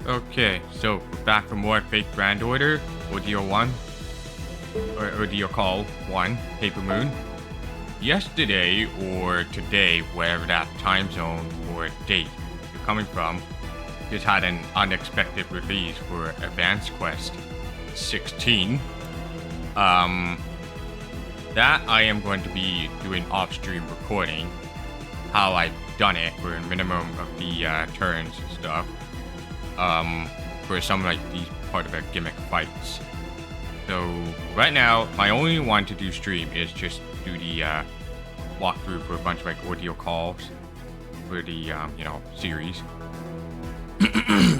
Okay, so we're back for more Fake Grand Order, Ordeal 1, or Ordeal Call 1, Paper Moon. Yesterday, or today, wherever that time zone or date you're coming from, just had an unexpected release for Advanced Quest 16. That I am going to be doing off-stream recording, how I've done it for a minimum of the turns and stuff. For some like these part of the gimmick fights. So right now, my only one to do stream is just do the walkthrough for a bunch of like ordeal calls for the series.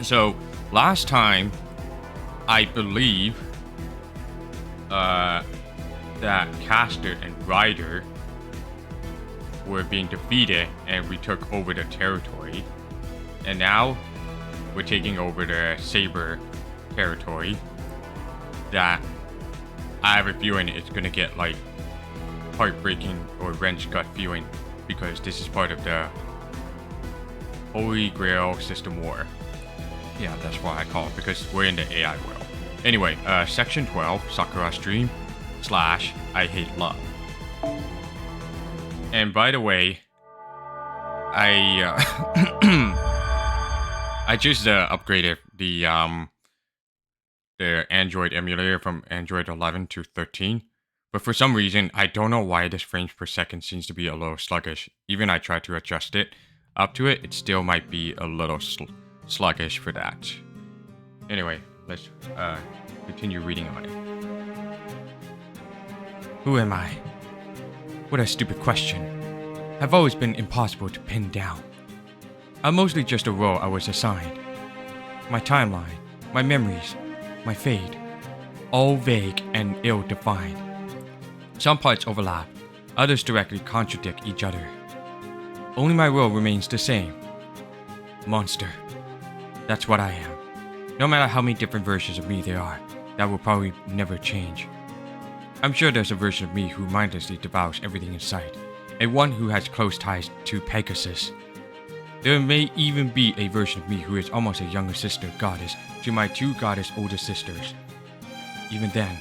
So last time, I believe that Caster and Ryder were being defeated and we took over the territory, and now we're taking over the Saber territory that I have a feeling it's gonna get like heartbreaking or wrench gut feeling, because this is part of the Holy Grail System War. Yeah, that's why I call it, because we're in the AI world. Anyway, section 12, Sakura Stream / I Hate Love. And by the way, I just upgraded the Android emulator from Android 11 to 13, but for some reason I don't know why this frames per second seems to be a little sluggish. Even I tried to adjust it up to it, it still might be a little sluggish for that. Anyway, let's continue reading on it. Who am I? What a stupid question. I've always been impossible to pin down. I'm mostly just a role I was assigned. My timeline, my memories, my fate, all vague and ill-defined. Some parts overlap, others directly contradict each other. Only my role remains the same. Monster. That's what I am. No matter how many different versions of me there are, that will probably never change. I'm sure there's a version of me who mindlessly devours everything in sight, and one who has close ties to Pegasus. There may even be a version of me who is almost a younger sister goddess to my two goddess older sisters. Even then,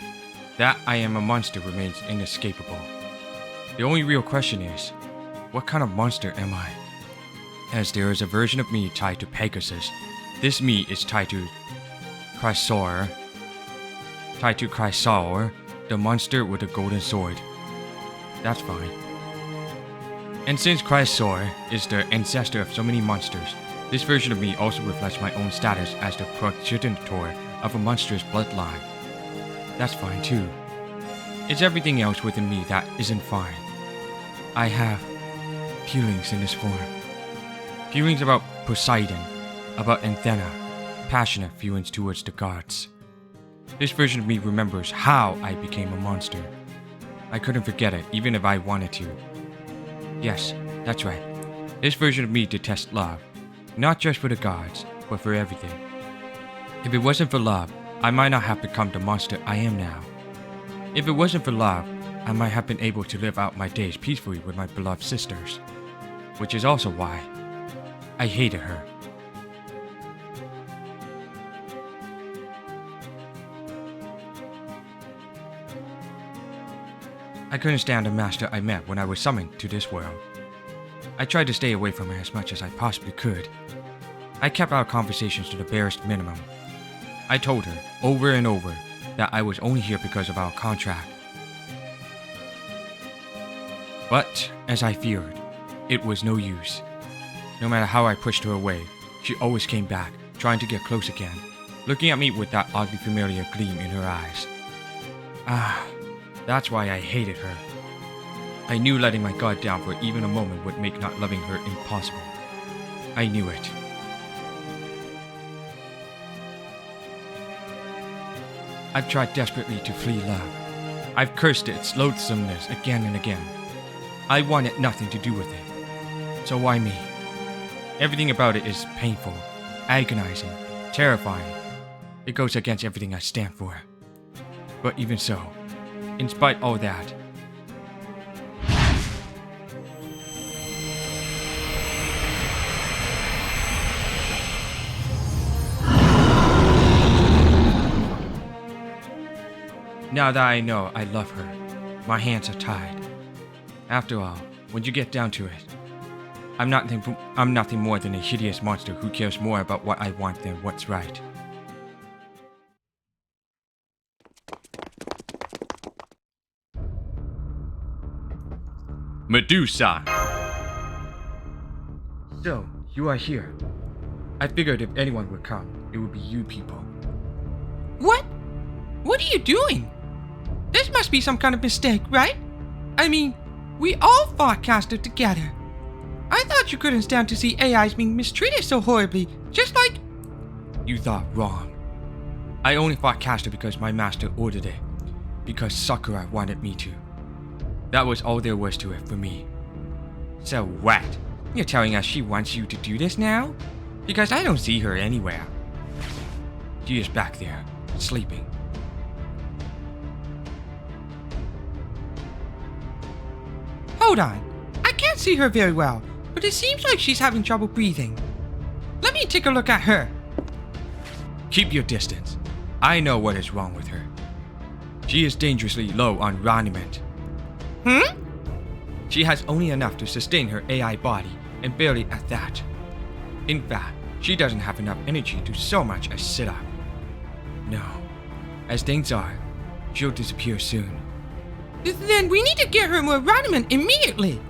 that I am a monster remains inescapable. The only real question is, what kind of monster am I? As there is a version of me tied to Pegasus, this me is tied to Chrysaor. Tied to Chrysaor, the monster with the golden sword. That's fine. And since Chrysaor is the ancestor of so many monsters, this version of me also reflects my own status as the progenitor of a monstrous bloodline. That's fine too. It's everything else within me that isn't fine. I have feelings in this form. Feelings about Poseidon, about Athena, passionate feelings towards the gods. This version of me remembers how I became a monster. I couldn't forget it even if I wanted to. Yes, that's right. This version of me detests love, not just for the gods, but for everything. If it wasn't for love, I might not have become the monster I am now. If it wasn't for love, I might have been able to live out my days peacefully with my beloved sisters. Which is also why I hated her. I couldn't stand the master I met when I was summoned to this world. I tried to stay away from her as much as I possibly could. I kept our conversations to the barest minimum. I told her, over and over, that I was only here because of our contract. But, as I feared, it was no use. No matter how I pushed her away, she always came back, trying to get close again, looking at me with that oddly familiar gleam in her eyes. That's why I hated her. I knew letting my guard down for even a moment would make not loving her impossible. I knew it. I've tried desperately to flee love. I've cursed its loathsomeness again and again. I wanted nothing to do with it. So why me? Everything about it is painful, agonizing, terrifying. It goes against everything I stand for. But even so, in spite of all that, Now that I know I love her, my hands are tied. After all, when you get down to it, I'm nothing more than a hideous monster who cares more about what I want than what's right. Medusa! So, you are here. I figured if anyone would come, it would be you people. What? What are you doing? This must be some kind of mistake, right? I mean, we all forecasted together. I thought you couldn't stand to see AIs being mistreated so horribly, just like... You thought wrong. I only forecasted because my master ordered it. Because Sakura wanted me to. That was all there was to it for me. So what? You're telling us she wants you to do this now? Because I don't see her anywhere. She is back there, sleeping. Hold on. I can't see her very well, but it seems like she's having trouble breathing. Let me take a look at her. Keep your distance. I know what is wrong with her. She is dangerously low on raniment. She has only enough to sustain her AI body, and barely at that. In fact, she doesn't have enough energy to so much as sit up. No. As things are, she'll disappear soon. Then we need to get her more raniment immediately.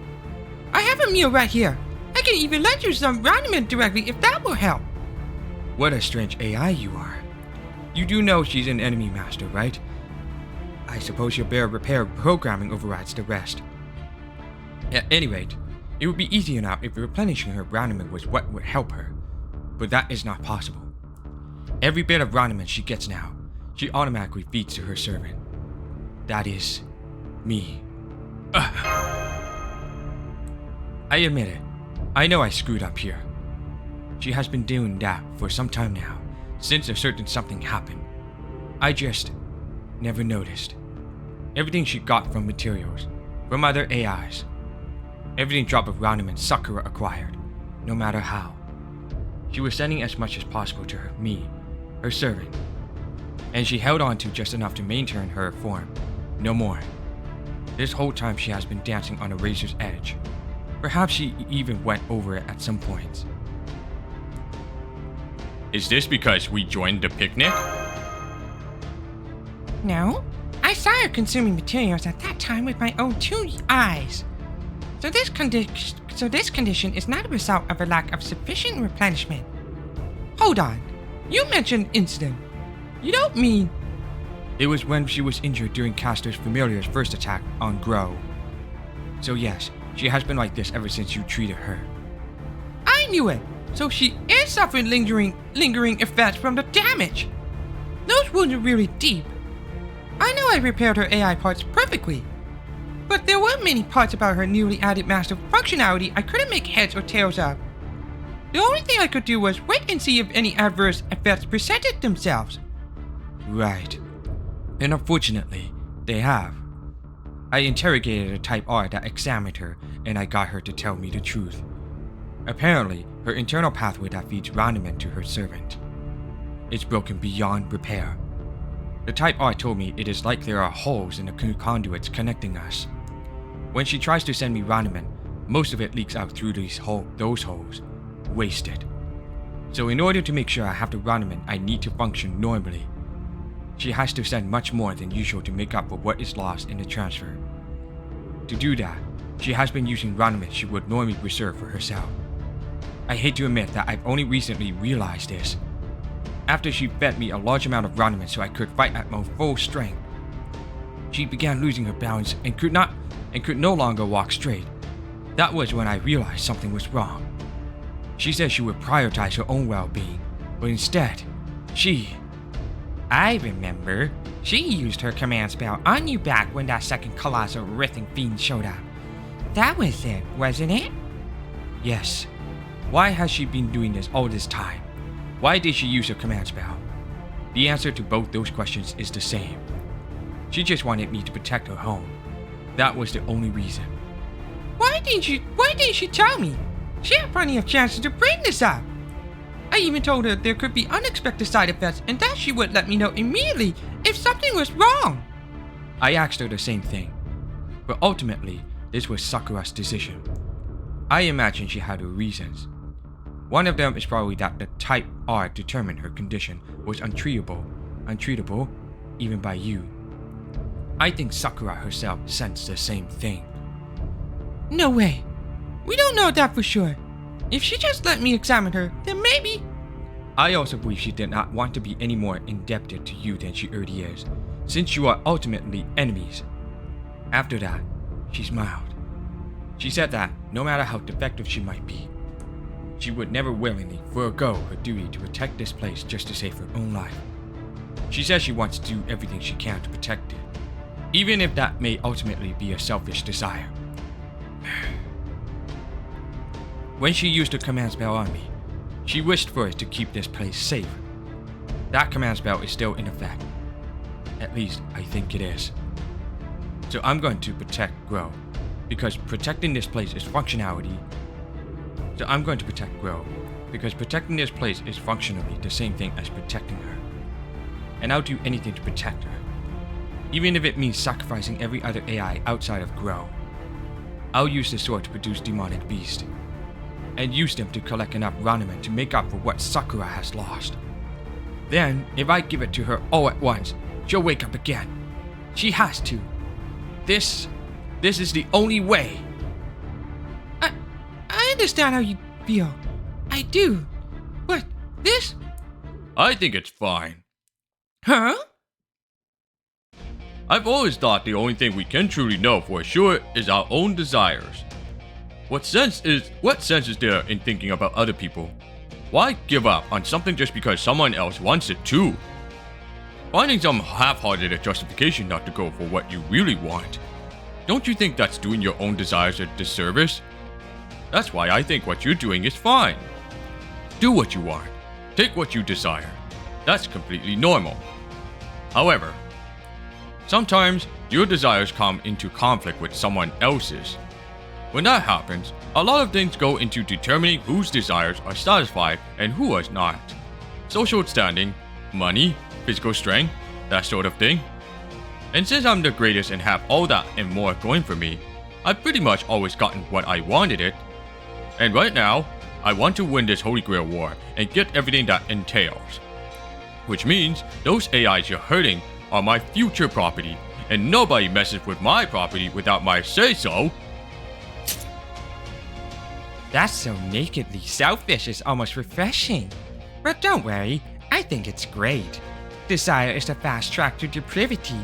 I have a meal right here. I can even lend you some raniment directly if that will help. What a strange AI you are. You do know she's an enemy master, right? I suppose your bare repair programming overrides the rest. At any rate, it would be easy enough if replenishing her raniment was what would help her. But that is not possible. Every bit of raniment she gets now, she automatically feeds to her servant. That is... me. I admit it. I know I screwed up here. She has been doing that for some time now, since a certain something happened. I just never noticed. Everything she got from materials, from other AIs. Everything drop of raniment Sakura acquired, no matter how. She was sending as much as possible to me, her servant. And she held on to just enough to maintain her form, no more. This whole time she has been dancing on a razor's edge. Perhaps she even went over it at some points. Is this because we joined the picnic? No. I saw her consuming materials at that time with my own 2 eyes. So this condition is not a result of a lack of sufficient replenishment. Hold on. You mentioned incident. You don't mean... It was when she was injured during Castor's Familiar's first attack on Grow. So yes, she has been like this ever since you treated her. I knew it! So she is suffering lingering effects from the damage! Those wounds are really deep. I know I repaired her AI parts perfectly. But there were many parts about her newly added master functionality I couldn't make heads or tails of. The only thing I could do was wait and see if any adverse effects presented themselves. Right. And unfortunately, they have. I interrogated a Type R that examined her, and I got her to tell me the truth. Apparently, her internal pathway that feeds raniment to her servant. It's broken beyond repair. The Type R told me it is like there are holes in the conduits connecting us. When she tries to send me raniment, most of it leaks out through those holes, wasted. So in order to make sure I have the raniment I need to function normally, she has to send much more than usual to make up for what is lost in the transfer. To do that, she has been using raniment she would normally reserve for herself. I hate to admit that I've only recently realized this. After she fed me a large amount of raniment so I could fight at my full strength, she began losing her balance and could no longer walk straight. That was when I realized something was wrong. She said she would prioritize her own well-being, but instead, I remember. She used her command spell on you back when that second colossal writhing fiend showed up. That was it, wasn't it? Yes. Why has she been doing this all this time? Why did she use her command spell? The answer to both those questions is the same. She just wanted me to protect her home. That was the only reason. Why didn't she tell me? She had plenty of chances to bring this up. I even told her there could be unexpected side effects and that she would let me know immediately if something was wrong. I asked her the same thing. But ultimately, this was Sakura's decision. I imagine she had her reasons. One of them is probably that the type R determined her condition was untreatable, even by you. I think Sakura herself sensed the same thing. No way. We don't know that for sure. If she just let me examine her, then maybe. I also believe she did not want to be any more indebted to you than she already is, since you are ultimately enemies. After that, she smiled. She said that, no matter how defective she might be, she would never willingly forego her duty to protect this place just to save her own life. She says she wants to do everything she can to protect it, even if that may ultimately be a selfish desire. When she used the command spell on me, she wished for it to keep this place safe. That command spell is still in effect. At least, I think it is. So I'm going to protect Grow, because protecting this place is functionally the same thing as protecting her. And I'll do anything to protect her, even if it means sacrificing every other AI outside of Grow. I'll use the sword to produce demonic beasts, and use them to collect enough Ranman to make up for what Sakura has lost. Then, if I give it to her all at once, she'll wake up again. She has to. This is the only way. I understand how you feel. I do. But this? I think it's fine. Huh? I've always thought the only thing we can truly know for sure is our own desires. What sense is there in thinking about other people? Why give up on something just because someone else wants it too? Finding some half-hearted justification not to go for what you really want. Don't you think that's doing your own desires a disservice? That's why I think what you're doing is fine. Do what you want. Take what you desire. That's completely normal. However, sometimes your desires come into conflict with someone else's. When that happens, a lot of things go into determining whose desires are satisfied and who are not. Social standing, money, physical strength, that sort of thing. And since I'm the greatest and have all that and more going for me, I've pretty much always gotten what I wanted it. And right now, I want to win this Holy Grail war and get everything that entails. Which means those AIs you're hurting are my future property, and nobody messes with my property without my say-so. That's so nakedly selfish is almost refreshing. But don't worry, I think it's great. Desire is the fast track to depravity.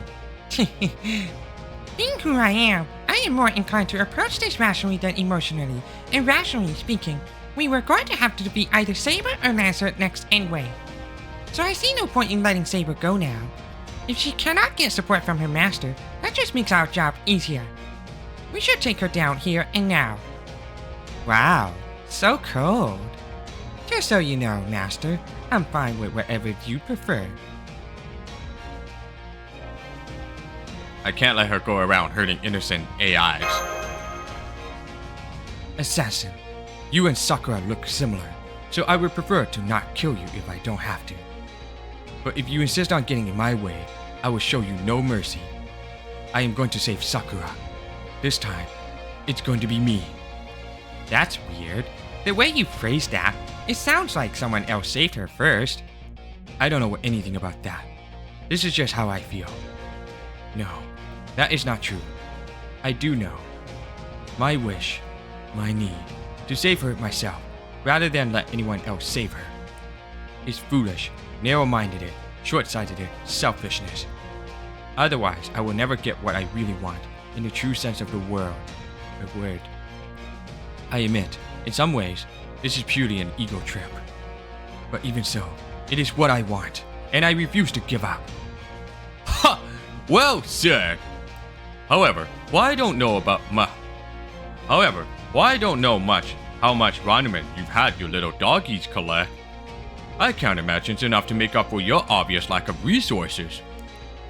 Being who I am more inclined to approach this rationally than emotionally, and rationally speaking, we were going to have to defeat either Saber or Lancer next anyway. So I see no point in letting Saber go now. If she cannot get support from her master, that just makes our job easier. We should take her down here and now. Wow, so cold. Just so you know, Master, I'm fine with whatever you prefer. I can't let her go around hurting innocent AIs. Assassin, you and Sakura look similar, so I would prefer to not kill you if I don't have to. But if you insist on getting in my way, I will show you no mercy. I am going to save Sakura. This time, it's going to be me. That's weird. The way you phrased that, it sounds like someone else saved her first. I don't know anything about that. This is just how I feel. No, that is not true. I do know. My wish, my need, to save her myself, rather than let anyone else save her, is foolish, narrow-minded, short-sighted selfishness. Otherwise, I will never get what I really want, in the true sense of the word. I admit, in some ways, this is purely an ego trip. But even so, it is what I want, and I refuse to give up. Ha! Well said! However, why I don't know much how much Ranman you've had your little doggies collect. I can't imagine it's enough to make up for your obvious lack of resources.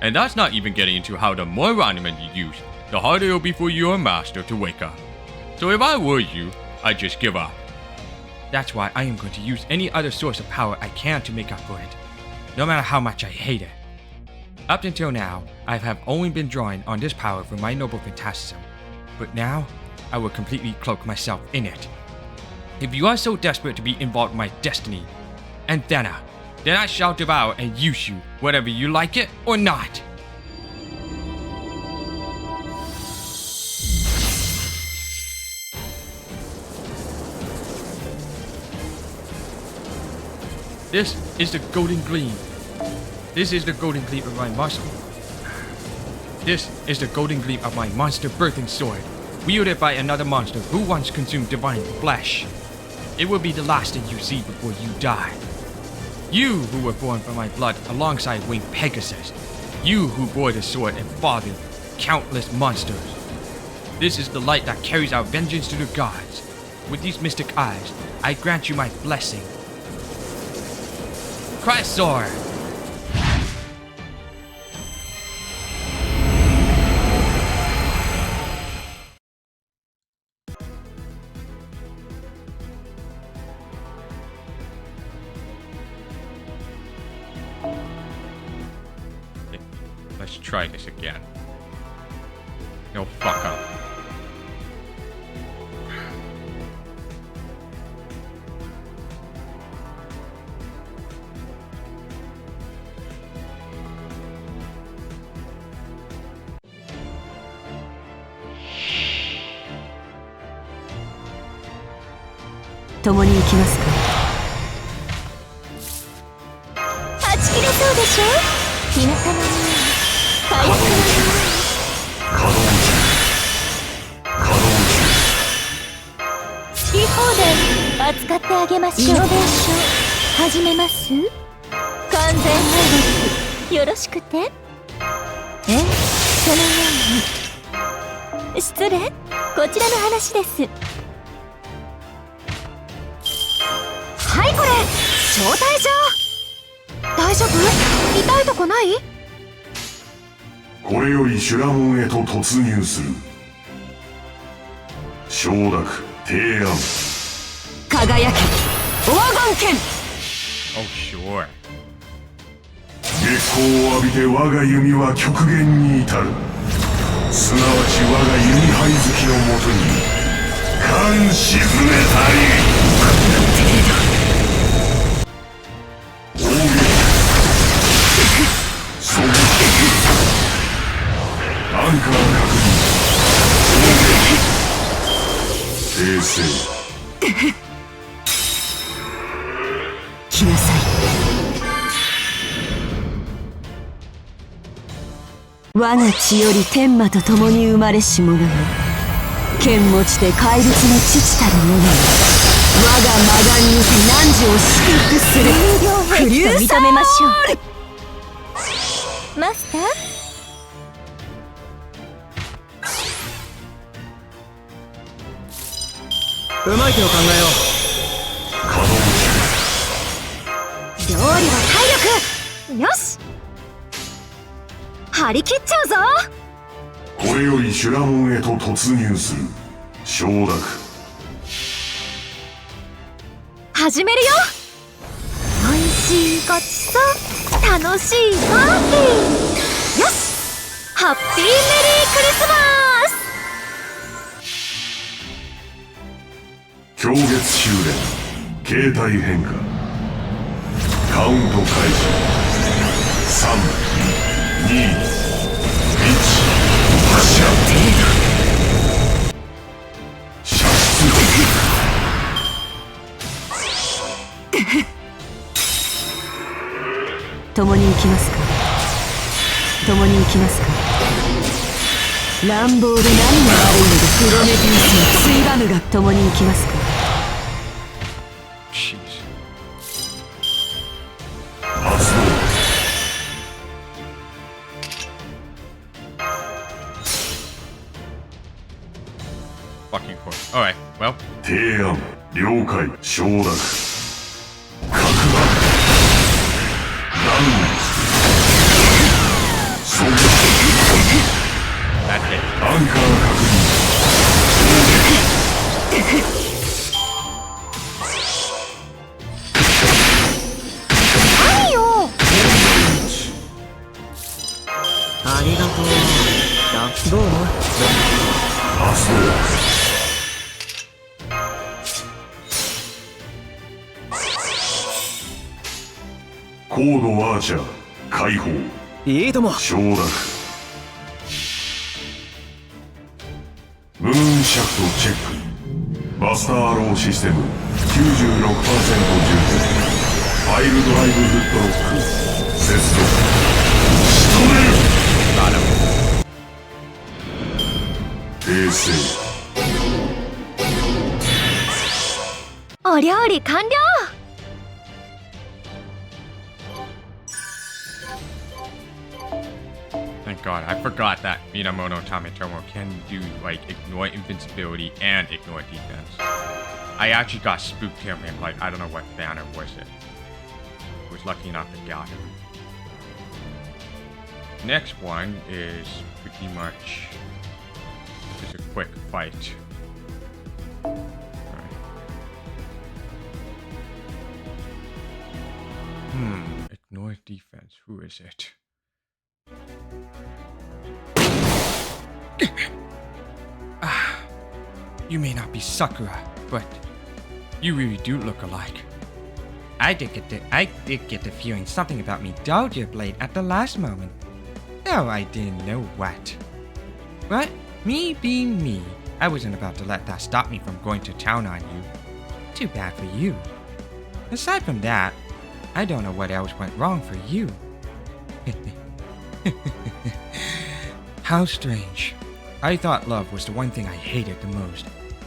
And that's not even getting into how the more Ranman you use, the harder it'll be for your master to wake up. So if I were you, I'd just give up. That's why I am going to use any other source of power I can to make up for it, no matter how much I hate it. Up until now, I have only been drawing on this power from my noble fantasism, but now I will completely cloak myself in it. If you are so desperate to be involved in my destiny, Anthena, then I shall devour and use you, whether you like it or not. This is the golden gleam. This is the golden gleam of my muscle. This is the golden gleam of my monster birthing sword, wielded by another monster who once consumed divine flesh. It will be the last thing you see before you die. You who were born from my blood alongside winged Pegasus. You who bore the sword and fathered countless monsters. This is the light that carries out vengeance to the gods. With these mystic eyes, I grant you my blessing. Chrysor! Let's try this again. No, fuck up.共に行きますか。はち切れそうでしょ。日向のように海水のように好き放題扱ってあげましょう。イノベーション始めます。完全配列よろしくて。そのように失礼、こちらの話です。はいこれ招待状。大丈夫？痛いとこない？これより修羅門へと突入する。承諾提案。輝け黄金剣。 Oh, sure. 月光を浴びて我が弓は極限に至る。すなわち我が弓灰月のもとに缶沈めたい。アンカー確認。訂正。来なさい。我が血より天魔と共に生まれし者よ。剣持ちで怪物の父たる者よ。我が魔眼にて汝を祝福する。クリューサー認めましょう。マスター。うまい手を考えよう。料理は体力。よし張り切っちゃうぞ。これより修羅門へと突入する。承諾。始めるよ。おいしいごちそう楽しいパーティー。よしハッピーメリークリスマス。狂月修練形態変化。カウント開始。3、2、1発射。射出。共に行きますか。共に行きますか。乱暴で何が悪いのでプロメテウスのついばむが共に行きますか。発動。Fucking course. Alright, well. 提案了解承諾。核爆何そう。That hit. アンカー確認。何よ。どう思う？発動。コードアーチャー解放。いいとも。承諾。ムーンシャフトチェック。バスターアローシステム 96% 充填。ファイルドライブフットロック接続。仕留める。訂正。お料理完了。Thank God, I forgot that Minamoto Tametomo can do, like, ignore invincibility and ignore defense. I actually got spooked him in, like, I don't know what banner was it. I was lucky enough to get him. Next one is pretty much just a quick fight. Alright. Ignore defense. Who is it? You may not be Sakura, but you really do look alike. I did get the feeling something about me dulled your blade at the last moment. Though I didn't know what. But me being me, I wasn't about to let that stop me from going to town on you. Too bad for you. Aside from that, I don't know what else went wrong for you. How strange. I thought love was the one thing I hated the most,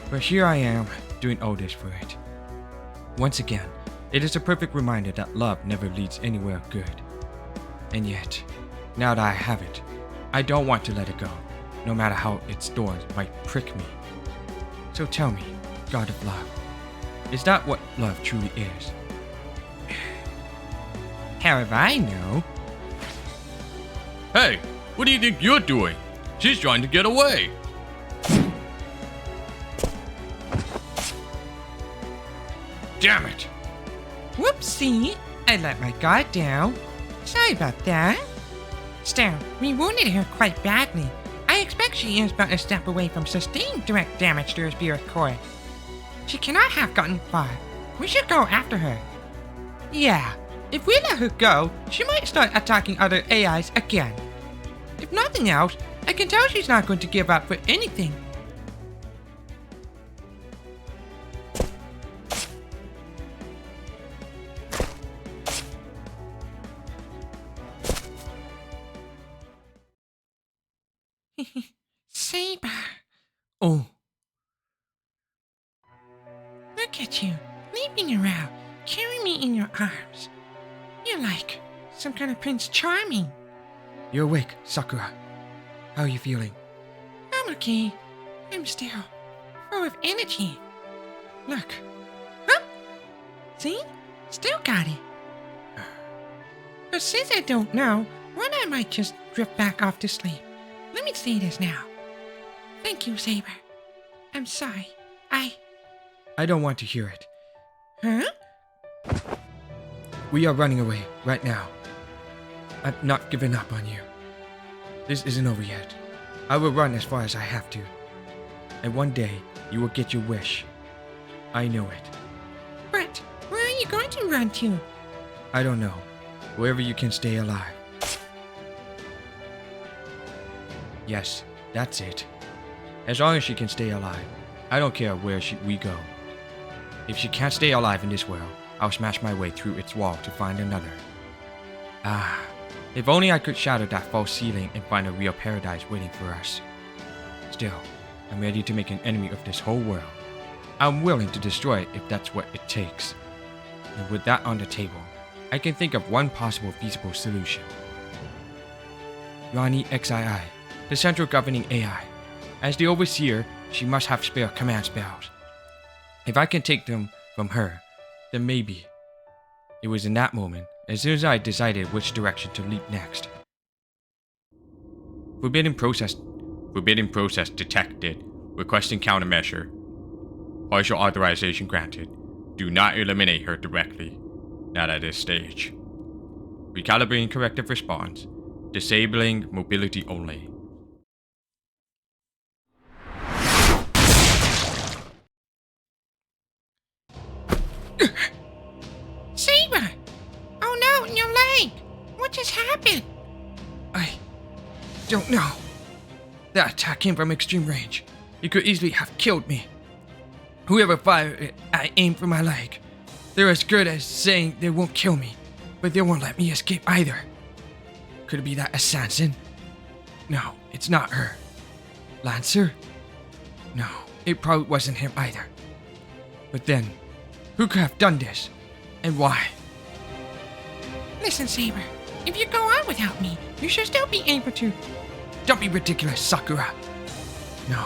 but here I am, doing all this for it. Once again, it is a perfect reminder that love never leads anywhere good. And yet, now that I have it, I don't want to let it go, no matter how its thorns might prick me. So tell me, God of Love, is that what love truly is? How if I know? Hey, what do you think you're doing? She's trying to get away. Damn it! Whoopsie! I let my guard down. Sorry about that. Still, we wounded her quite badly. I expect she is but a step away from sustained direct damage to her spirit core. She cannot have gotten far. We should go after her. Yeah, if we let her go, she might start attacking other AIs again. If nothing else, I can tell she's not going to give up for anything. Saber. Oh, Look at you, leaping around, carrying me in your arms. You're like some kind of Prince Charming. you're awake, Sakura. How are you feeling? I'm okay. I'm still full of energy. Look. Huh? See? Still got it. But since I don't know when I might just drift back off to sleep, let me say this now. Thank you, Saber. I'm sorry. I don't want to hear it. Huh? We are running away right now. I've not given up on you. This isn't over yet. I will run as far as I have to. And one day, you will get your wish. I know it. But where are you going to run to? I don't know. Wherever you can stay alive. Yes, that's it. As long as she can stay alive, I don't care where we go. If she can't stay alive in this world, I'll smash my way through its wall to find another. Ah, if only I could shatter that false ceiling and find a real paradise waiting for us. Still, I'm ready to make an enemy of this whole world. I'm willing to destroy it if that's what it takes. And with that on the table, I can think of one possible feasible solution. Rani XII, the central governing AI. As the overseer, she must have spare command spells. If I can take them from her, then maybe. It was in that moment, as soon as I decided which direction to leap next. Forbidden process detected. Requesting countermeasure. Partial authorization granted. Do not eliminate her directly. Not at this stage. Recalibrating corrective response. Disabling mobility only. Saber! Oh no, your leg! What just happened? I don't know. That attack came from extreme range. It could easily have killed me. Whoever fired it, I aimed for my leg. They're as good as saying they won't kill me, but they won't let me escape either. Could it be that assassin? No, it's not her. Lancer? No, it probably wasn't him either. But then, who could have done this? And why? Listen, Saber. If you go on without me, you should still be able to. Don't be ridiculous, Sakura. No.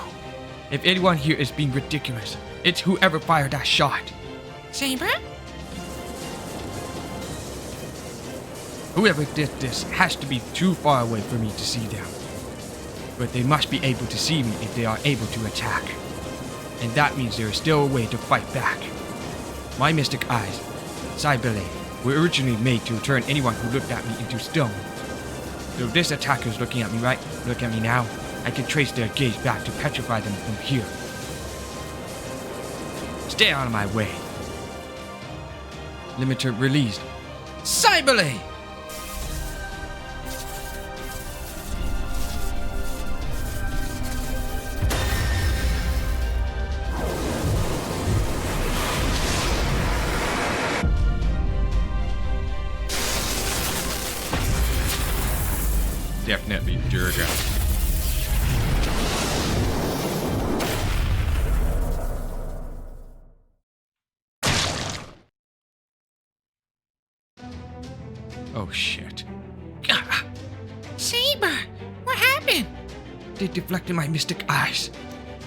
If anyone here is being ridiculous, it's whoever fired that shot. Saber? Whoever did this has to be too far away for me to see them. But they must be able to see me if they are able to attack. And that means there is still a way to fight back. My mystic eyes, Cybele, were originally made to turn anyone who looked at me into stone. So if this attacker is looking at me look at me now, I can trace their gaze back to petrify them from here. Stay out of my way. Limiter released. Cybele! Definitely Durga. Oh shit. Saber! What happened? They deflected my mystic eyes.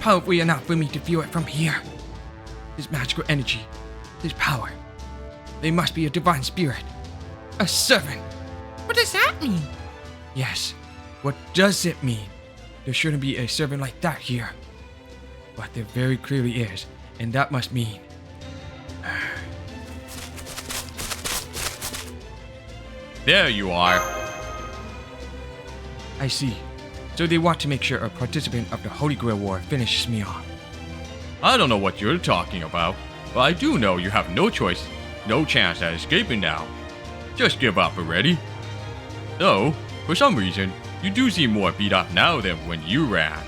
Powerful enough for me to feel it from here. This magical energy, this power. They must be a divine spirit. A servant. What does that mean? Yes. What does it mean? There shouldn't be a servant like that here. But there very clearly is, and that must mean... There you are. I see. So they want to make sure a participant of the Holy Grail War finishes me off. I don't know what you're talking about, but I do know you have no choice, no chance at escaping now. Just give up already. Though, for some reason, you do seem more beat up now than when you ran.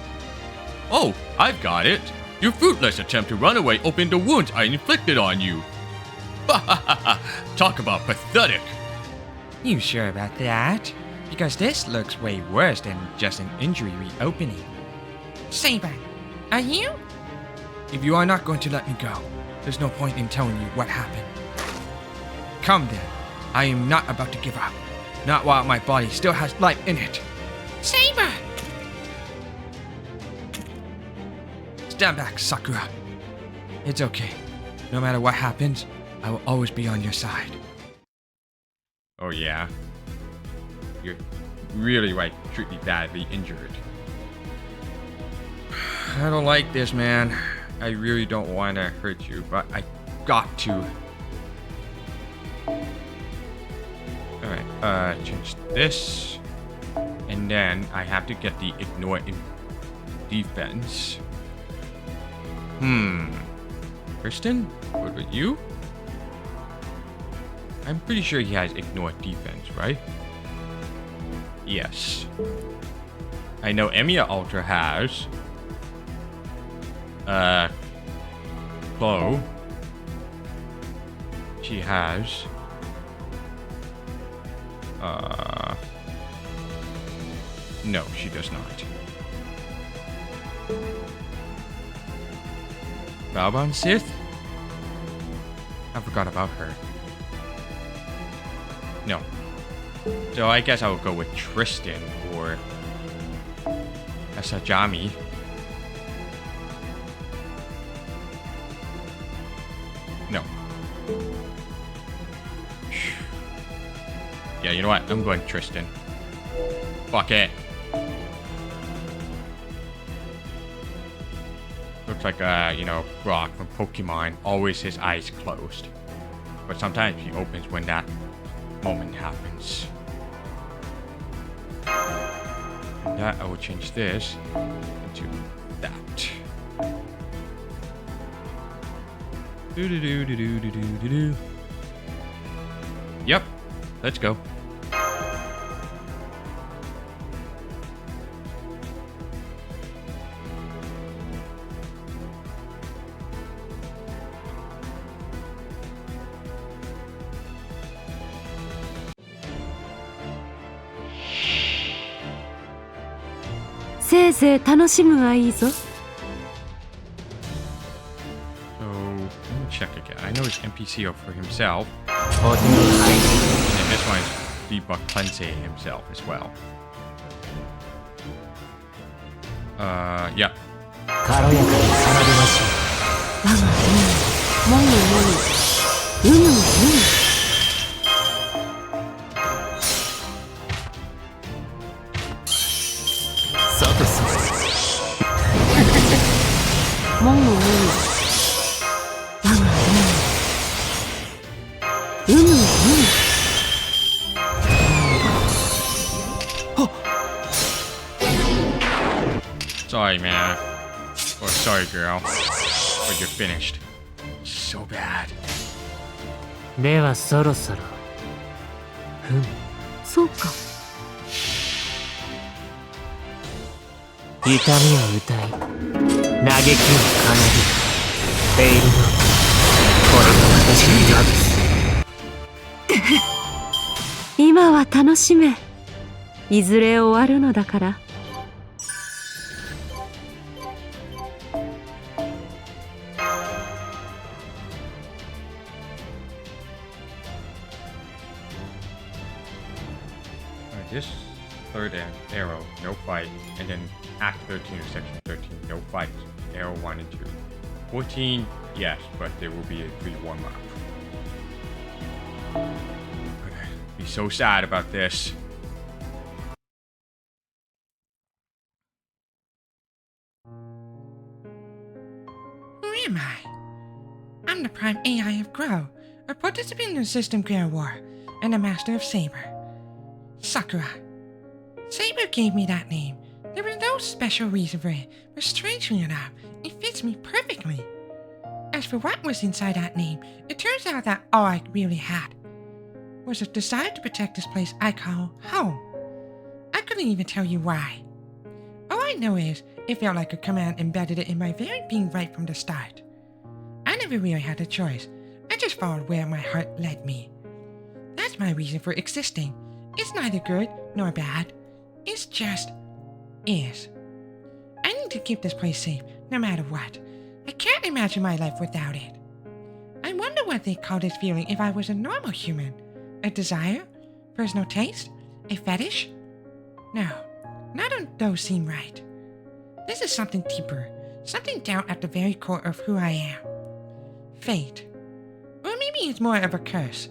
Oh, I've got it. Your fruitless attempt to run away opened the wounds I inflicted on you. Talk about pathetic. You sure about that? Because this looks way worse than just an injury reopening. Saber, are you? If you are not going to let me go, there's no point in telling you what happened. Come then. I am not about to give up. Not while my body still has life in it. Saber! Stand back, Sakura. It's okay. No matter what happens, I will always be on your side. Oh yeah. You're really treat me badly injured. I don't like this, man. I really don't want to hurt you, but I got to. Alright, change this. And then I have to get the ignore in defense. Kristen? What about you? I'm pretty sure he has ignore defense, right? Yes. I know Emiya Ultra has. Chloe. She has. No, she does not. Balban Sith? I forgot about her. No. So I guess I will go with Tristan or Asajami. No. Yeah, you know what? I'm going Tristan. Fuck it. Looks like, Brock from Pokemon. Always his eyes closed. But sometimes he opens when that moment happens. that, I will change this into that. Do. Yep, let's go.せいぜい楽しむがいいぞ。 So, let me check again. I know it's NPC for himself. And then this one is Debug Cleanse himself as well. Yeah. 軽やかに騒ぎましょう。我がもぐもぐ。さてさて。もぐもぐ。我がもぐ。Sorry, man. Or sorry, girl. But you're finished. So bad. ではそろそろ。そうか。痛みを歌い、嘆きを奏でる。ベイルの、これが私の矢です。今は楽しめ。いずれ終わるのだから。This third arrow, no fight. And then Act 13 or Section 13, no fight. Arrow 1 and 2. 14, yes, but there will be a free warm-up. I'm gonna be so sad about this. Who am I? I'm the Prime AI of Grow, a participant in the System Grow War, and a Master of Saber. Sakura. Saber gave me that name. There was no special reason for it, but strangely enough, it fits me perfectly. As for what was inside that name, it turns out that all I really had was a desire to protect this place I call home. I couldn't even tell you why. All I know is, it felt like a command embedded in my very being right from the start. I never really had a choice. I just followed where my heart led me. That's my reason for existing. It's neither good nor bad. It's just is. I need to keep this place safe, no matter what. I can't imagine my life without it. I wonder what they'd call this feeling if I was a normal human. A desire? Personal taste? A fetish? No, none of those seem right. This is something deeper, something down at the very core of who I am. Fate. Or maybe it's more of a curse.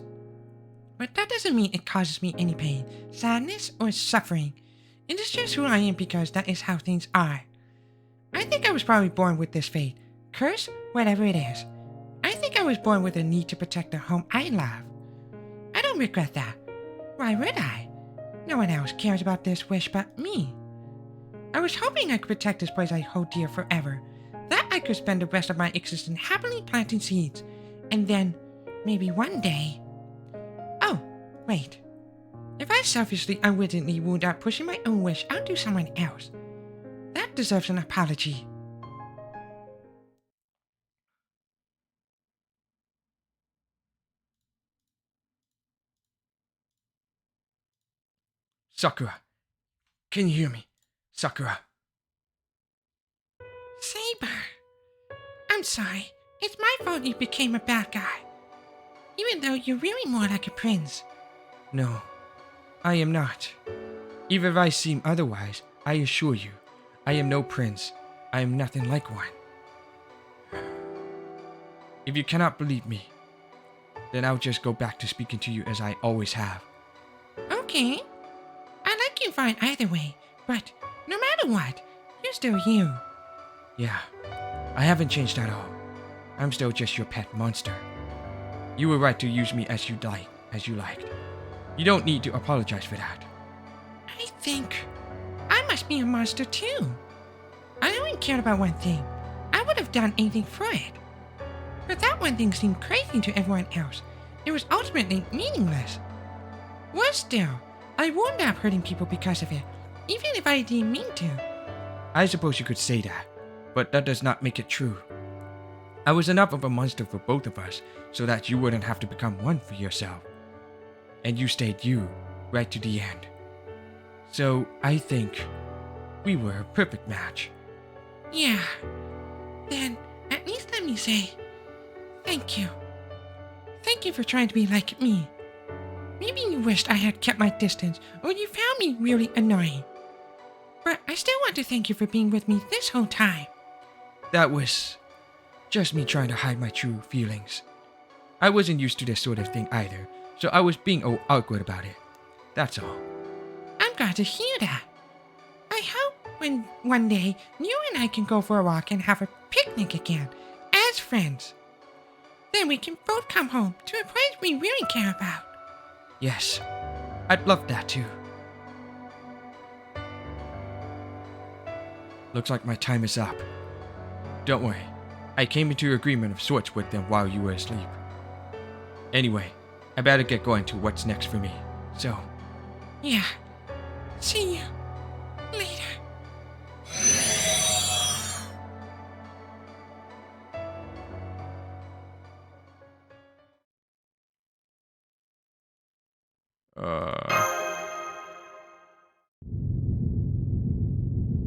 But that doesn't mean it causes me any pain, sadness, or suffering. It is just who I am because that is how things are. I think I was probably born with this fate. Curse, whatever it is. I think I was born with a need to protect the home I love. I don't regret that. Why would I? No one else cares about this wish but me. I was hoping I could protect this place I hold dear forever. That I could spend the rest of my existence happily planting seeds. And then, maybe one day... Oh, wait. If I selfishly, unwittingly wound out pushing my own wish onto someone else, that deserves an apology. Sakura. Can you hear me? Sakura. Saber. I'm sorry. It's my fault you became a bad guy. Even though you're really more like a prince. No, I am not. Even if I seem otherwise, I assure you, I am no prince. I am nothing like one. If you cannot believe me, then I'll just go back to speaking to you as I always have. Okay. I like you fine either way, but no matter what, you're still you. Yeah, I haven't changed at all. I'm still just your pet monster. You were right to use me as you liked. You don't need to apologize for that. I think I must be a monster too. I only cared about one thing. I would have done anything for it. But that one thing seemed crazy to everyone else. It was ultimately meaningless. Worse still, I wound up hurting people because of it, even if I didn't mean to. I suppose you could say that, but that does not make it true. I was enough of a monster for both of us so that you wouldn't have to become one for yourself. And you stayed you right to the end. So I think we were a perfect match. Yeah. Then, at least let me say, thank you. Thank you for trying to be like me. Maybe you wished I had kept my distance, or you found me really annoying. But I still want to thank you for being with me this whole time. That was just me trying to hide my true feelings. I wasn't used to this sort of thing either, so I was being awkward about it. That's all. I'm glad to hear that. I hope when one day you and I can go for a walk and have a picnic again, as friends. Then we can both come home to a place we really care about. Yes, I'd love that too. Looks like my time is up. Don't worry, I came into agreement of sorts with them while you were asleep. Anyway, I better get going to what's next for me. So, Yeah. See you later.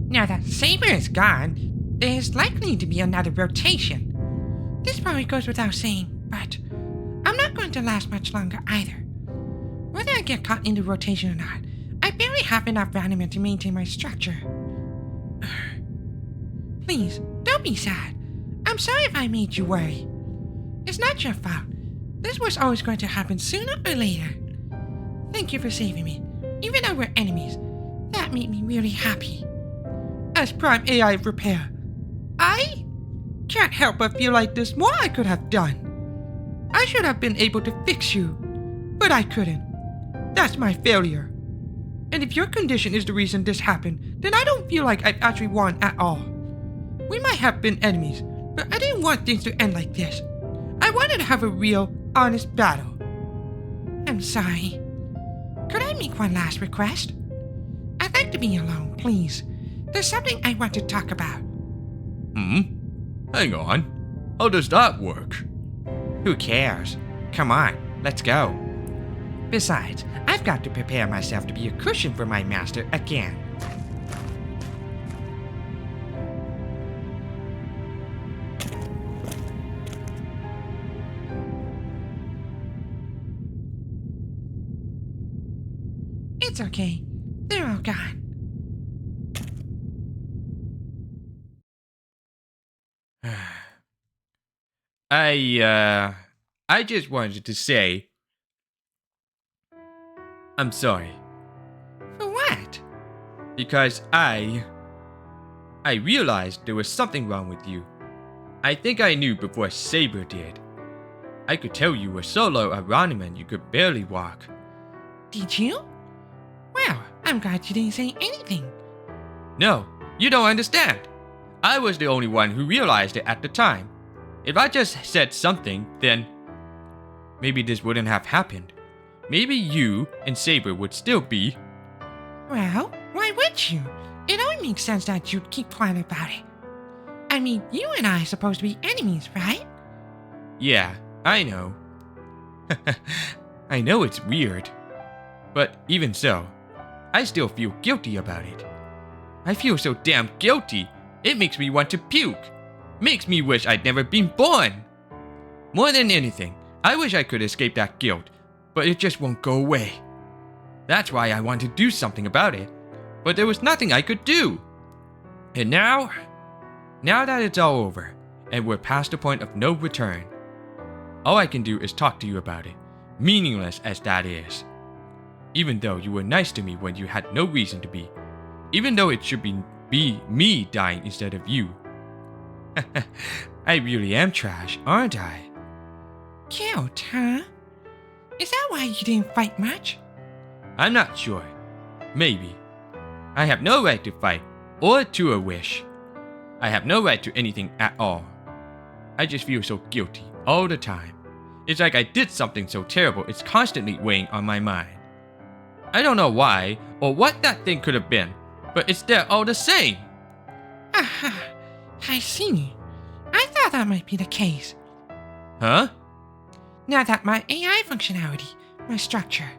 Now that Saber is gone, there's likely to be another rotation. This probably goes without saying, but I'm not going to last much longer either. Whether I get caught in the rotation or not, I barely have enough raniment to maintain my structure. Please, don't be sad. I'm sorry if I made you worry. It's not your fault. This was always going to happen sooner or later. Thank you for saving me. Even though we're enemies, that made me really happy. As Prime AI Repair, I can't help but feel like there's more I could have done. I should have been able to fix you, but I couldn't. That's my failure. And if your condition is the reason this happened, then I don't feel like I've actually won at all. We might have been enemies, but I didn't want things to end like this. I wanted to have a real, honest battle. I'm sorry. Could I make one last request? I'd like to be alone, please. There's something I want to talk about. Hang on. How does that work? who cares? Come on, let's go. Besides, I've got to prepare myself to be a cushion for my master again. It's okay. They're all gone. I just wanted to say, I'm sorry. For what? Because I realized there was something wrong with you. I think I knew before Saber did. I could tell you were so low at Roneman you could barely walk. Did you? Well, I'm glad you didn't say anything. No, you don't understand. I was the only one who realized it at the time. If I just said something, then maybe this wouldn't have happened. Maybe you and Saber would still be. Well, why would you? It only makes sense that you'd keep quiet about it. I mean, you and I are supposed to be enemies, right? Yeah, I know. I know it's weird. But even so, I still feel guilty about it. I feel so damn guilty, it makes me want to puke. Makes me wish I'd never been born. More than anything, I wish I could escape that guilt, but it just won't go away. That's why I want to do something about it, but there was nothing I could do. And now that it's all over, and we're past the point of no return, all I can do is talk to you about it, meaningless as that is. Even though you were nice to me when you had no reason to be, even though it should be me dying instead of you. I really am trash, aren't I? Cute, huh? Is that why you didn't fight much? I'm not sure. Maybe. I have no right to fight or to a wish. I have no right to anything at all. I just feel so guilty all the time. It's like I did something so terrible it's constantly weighing on my mind. I don't know why or what that thing could have been, but it's there all the same. Aha, I see. I thought that might be the case. Huh? Now that my AI functionality, my structure,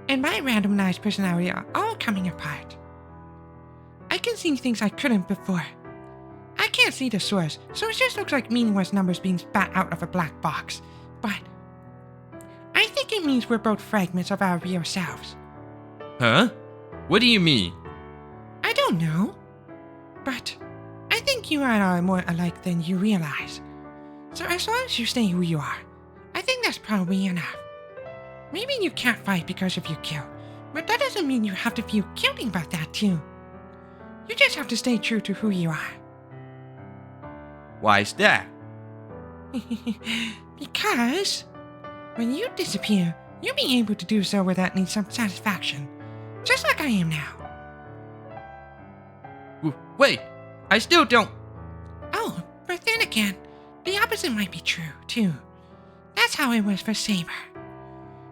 and my randomized personality are all coming apart, I can see things I couldn't before. I can't see the source, so it just looks like meaningless numbers being spat out of a black box. But I think it means we're both fragments of our real selves. Huh? What do you mean? I don't know. But I think you and I are more alike than you realize. So as long as you stay who you are, I think that's probably enough. Maybe you can't fight because of your guilt, but that doesn't mean you have to feel guilty about that too. You just have to stay true to who you are. Why is that? Because when you disappear, you'll be able to do so without any self-satisfaction, just like I am now. Wait, I still don't. Oh, but then again, the opposite might be true, too. That's how it was for Saber.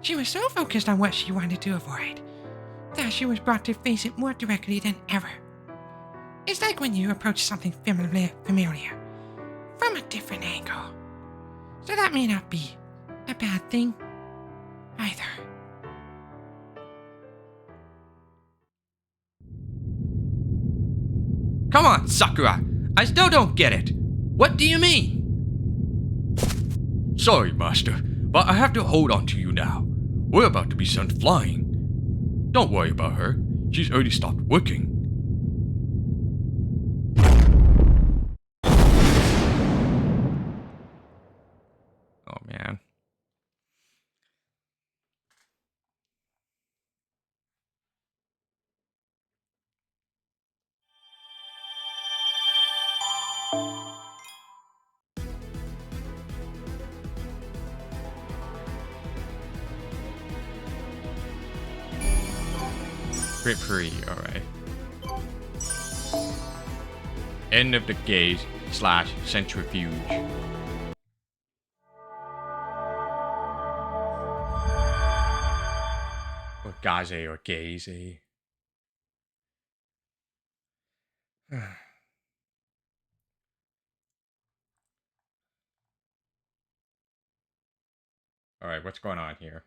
She was so focused on what she wanted to avoid, that she was brought to face it more directly than ever. It's like when you approach something familiar from a different angle. So that may not be a bad thing, either. Come on, Sakura. I still don't get it. What do you mean? Sorry, Master, but I have to hold on to you now. We're about to be sent flying. Don't worry about her. She's already stopped working. Oh, man. Grip free, alright. End of the gaze / centrifuge. Or gaze or gaze. Alright, what's going on here?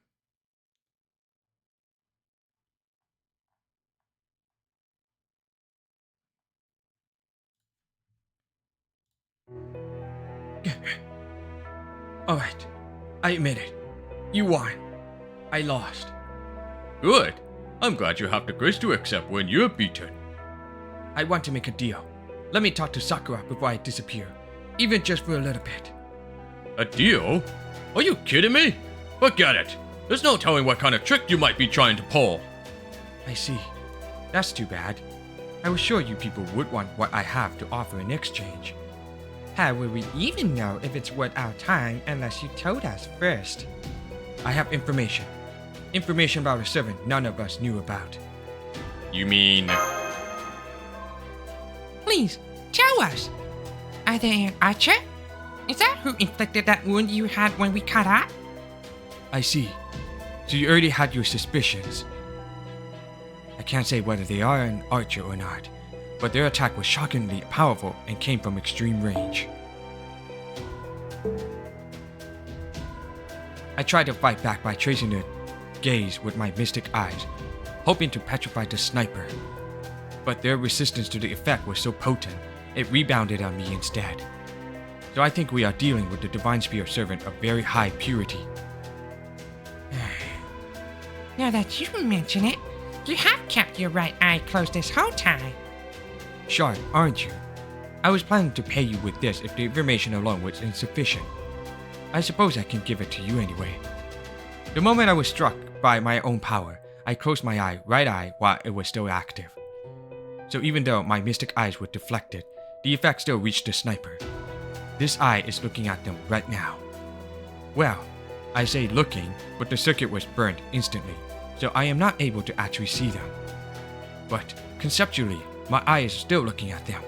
Alright, I admit it. You won. I lost. Good. I'm glad you have the grace to accept when you're beaten. I want to make a deal. Let me talk to Sakura before I disappear. Even just for a little bit. A deal? Are you kidding me? Forget it. There's no telling what kind of trick you might be trying to pull. I see. That's too bad. I was sure you people would want what I have to offer in exchange. How would we even know if it's worth our time unless you told us first? I have information. Information about a servant none of us knew about. You mean... Please, tell us. Are they an archer? Is that who inflicted that wound you had when we cut up? I see. So you already had your suspicions. I can't say whether they are an archer or not, but their attack was shockingly powerful and came from extreme range. I tried to fight back by tracing their gaze with my mystic eyes, hoping to petrify the sniper. But their resistance to the effect was so potent, it rebounded on me instead. So I think we are dealing with the Divine Spear servant of very high purity. Now that you mention it, you have kept your right eye closed this whole time. Sharp, aren't you? I was planning to pay you with this if the information alone was insufficient. I suppose I can give it to you anyway. The moment I was struck by my own power, I closed my right eye while it was still active. So even though my mystic eyes were deflected, the effect still reached the sniper. This eye is looking at them right now. Well, I say looking, but the circuit was burned instantly, so I am not able to actually see them. but conceptually, my eye is still looking at them.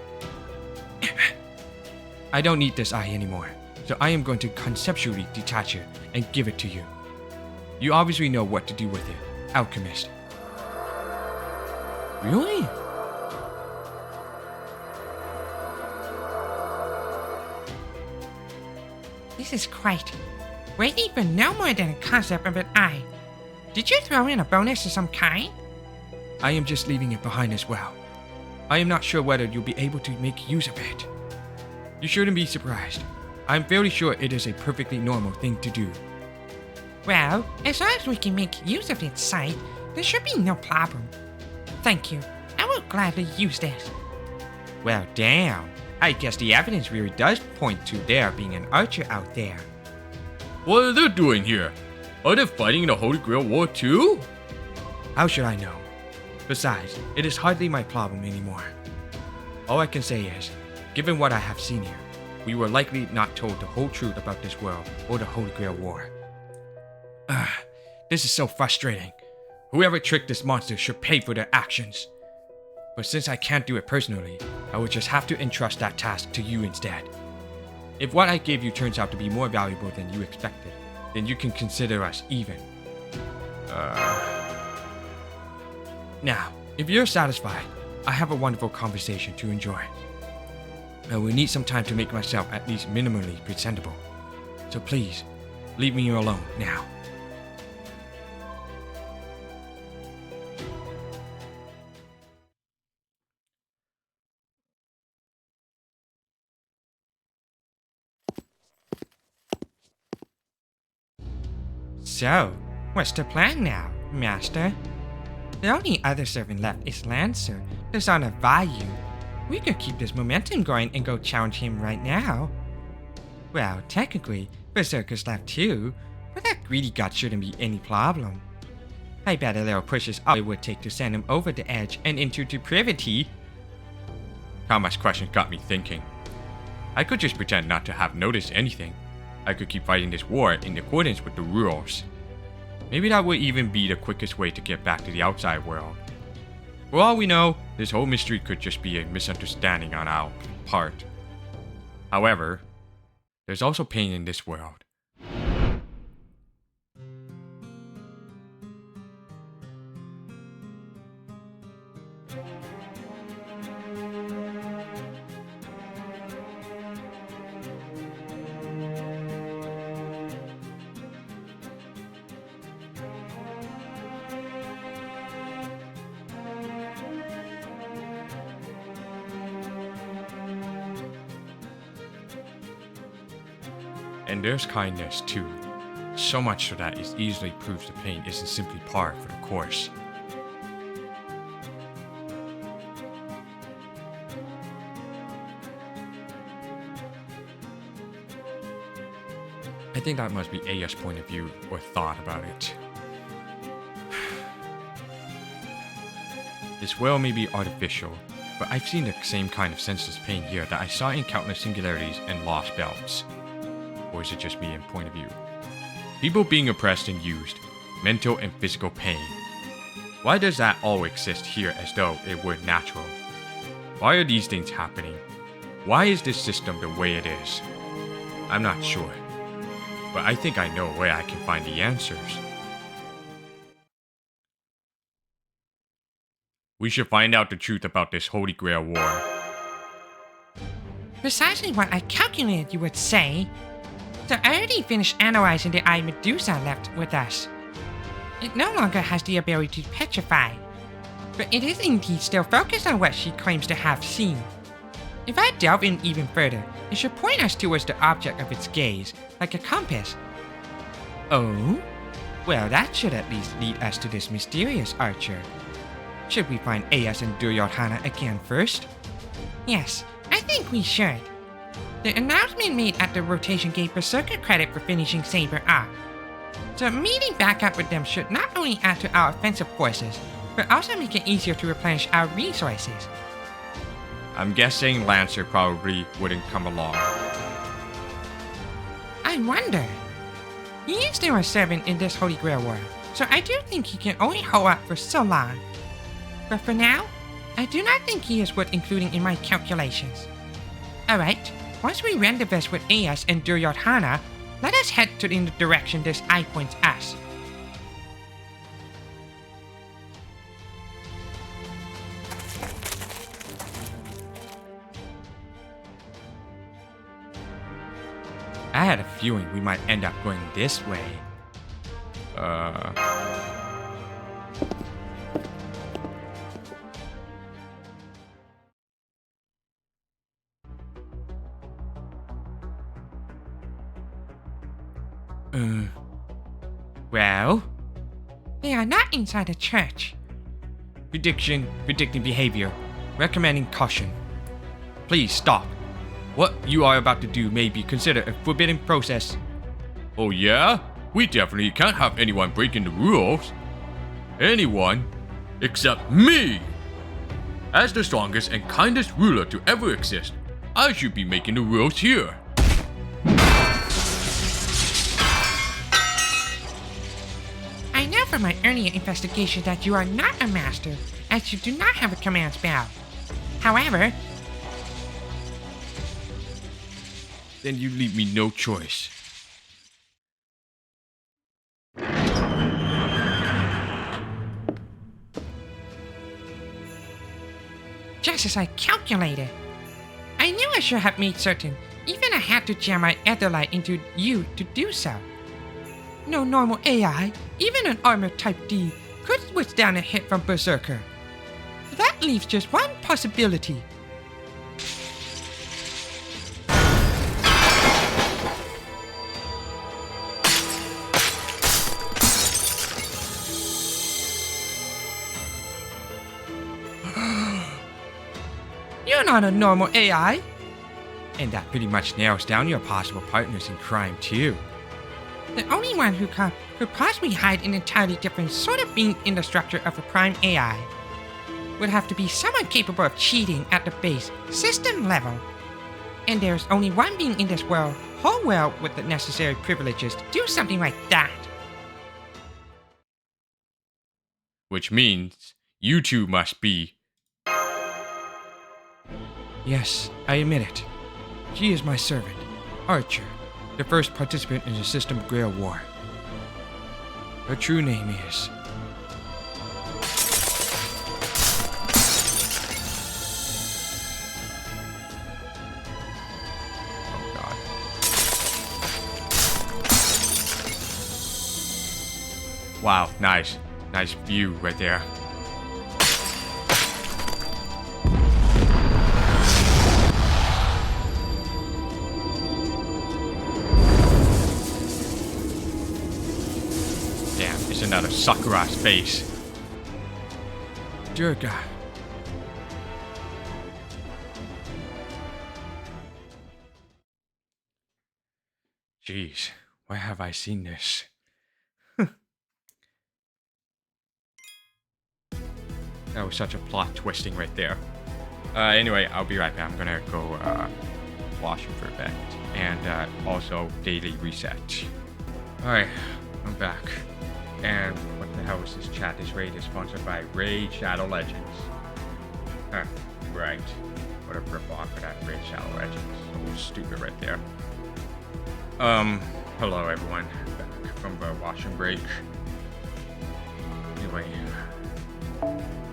I don't need this eye anymore, so I am going to conceptually detach it and give it to you. You obviously know what to do with it, alchemist. Really? This is quite. We're even no more than a concept of an eye. Did you throw in a bonus of some kind? I am just leaving it behind as well. I am not sure whether you'll be able to make use of it. You shouldn't be surprised. I'm fairly sure it is a perfectly normal thing to do. Well, as long as we can make use of its sight, there should be no problem. Thank you. I will gladly use this. Well, damn. I guess the evidence really does point to there being an archer out there. What are they doing here? Are they fighting in the Holy Grail War too? How should I know? Besides, it is hardly my problem anymore. All I can say is, given what I have seen here, we were likely not told the whole truth about this world or the Holy Grail War. This is so frustrating. Whoever tricked this monster should pay for their actions. But since I can't do it personally, I will just have to entrust that task to you instead. If what I gave you turns out to be more valuable than you expected, then you can consider us even. Now, if you're satisfied, I have a wonderful conversation to enjoy. I will need some time to make myself at least minimally presentable. So please, leave me alone now. So, what's the plan now, Master? The only other servant left is Lancer, the son of Vayu. We could keep this momentum going and go challenge him right now. Well, technically, Berserker's left too, but that greedy god shouldn't be any problem. I bet a little push is all it would take to send him over the edge and into depravity. Kama's question got me thinking. I could just pretend not to have noticed anything. I could keep fighting this war in accordance with the rules. Maybe that would even be the quickest way to get back to the outside world. For all we know, this whole mystery could just be a misunderstanding on our part. However, there's also pain in this world. And there's kindness too. So much so that it easily proves the pain isn't simply par for the course. I think that must be Aya's point of view or thought about it. This well may be artificial, but I've seen the same kind of senseless pain here that I saw in countless singularities and lost belts. Or is it just me in point of view? People being oppressed and used, mental and physical pain. Why does that all exist here as though it were natural? Why are these things happening? Why is this system the way it is? I'm not sure, but I think I know where I can find the answers. We should find out the truth about this Holy Grail War. Precisely what I calculated you would say. So I already finished analyzing the eye Medusa left with us. It no longer has the ability to petrify, but it is indeed still focused on what she claims to have seen. If I delve in even further, it should point us towards the object of its gaze, like a compass. Oh? Well, that should at least lead us to this mysterious archer. Should we find Ayas and Duryodhana again first? Yes, I think we should. The announcement made at the rotation gave Berserker credit for finishing Saber off. So meeting back up with them should not only add to our offensive forces, but also make it easier to replenish our resources. I'm guessing Lancer probably wouldn't come along. I wonder. He is still a servant in this Holy Grail War, so I do think he can only hold up for so long. But for now, I do not think he is worth including in my calculations. Alright, once we render this with Ayas and Duryodhana, let us head in the direction this eye points us. I had a feeling we might end up going this way. Well? They are not inside a church. Predicting behavior. Recommending caution. Please stop. What you are about to do may be considered a forbidden process. Oh yeah? We definitely can't have anyone breaking the rules. Anyone except me! As the strongest and kindest ruler to ever exist, I should be making the rules here. I know from my earlier investigation that you are not a master, as you do not have a command spell. However, Then you leave me no choice. just as I calculated. I knew I should have made certain, even I had to jam my etherlight into you to do so. No normal AI, even an armor type D, could withstand a hit from Berserker. That leaves just one possibility. You're not a normal AI. And that pretty much narrows down your possible partners in crime, too. The only one who could possibly hide an entirely different sort of being in the structure of a prime AI would have to be someone capable of cheating at the base system level. And there's only one being in this whole world with the necessary privileges to do something like that. Which means you two must be. Yes, I admit it. She is my servant, Archer, the first participant in the System Grail War. Her true name is... Oh god. Wow, nice. Nice view right there. It's another Sakura's face. Durga. Jeez, where have I seen this? That was such a plot twisting right there. Anyway, I'll be right back. I'm gonna go washroom for a bit. And also daily reset. Alright, I'm back. And what the hell is this chat? This raid is sponsored by Raid Shadow Legends. Huh, right. What a rip-off for that Raid Shadow Legends. So stupid right there. Hello everyone. Back from the washroom break. Anyway.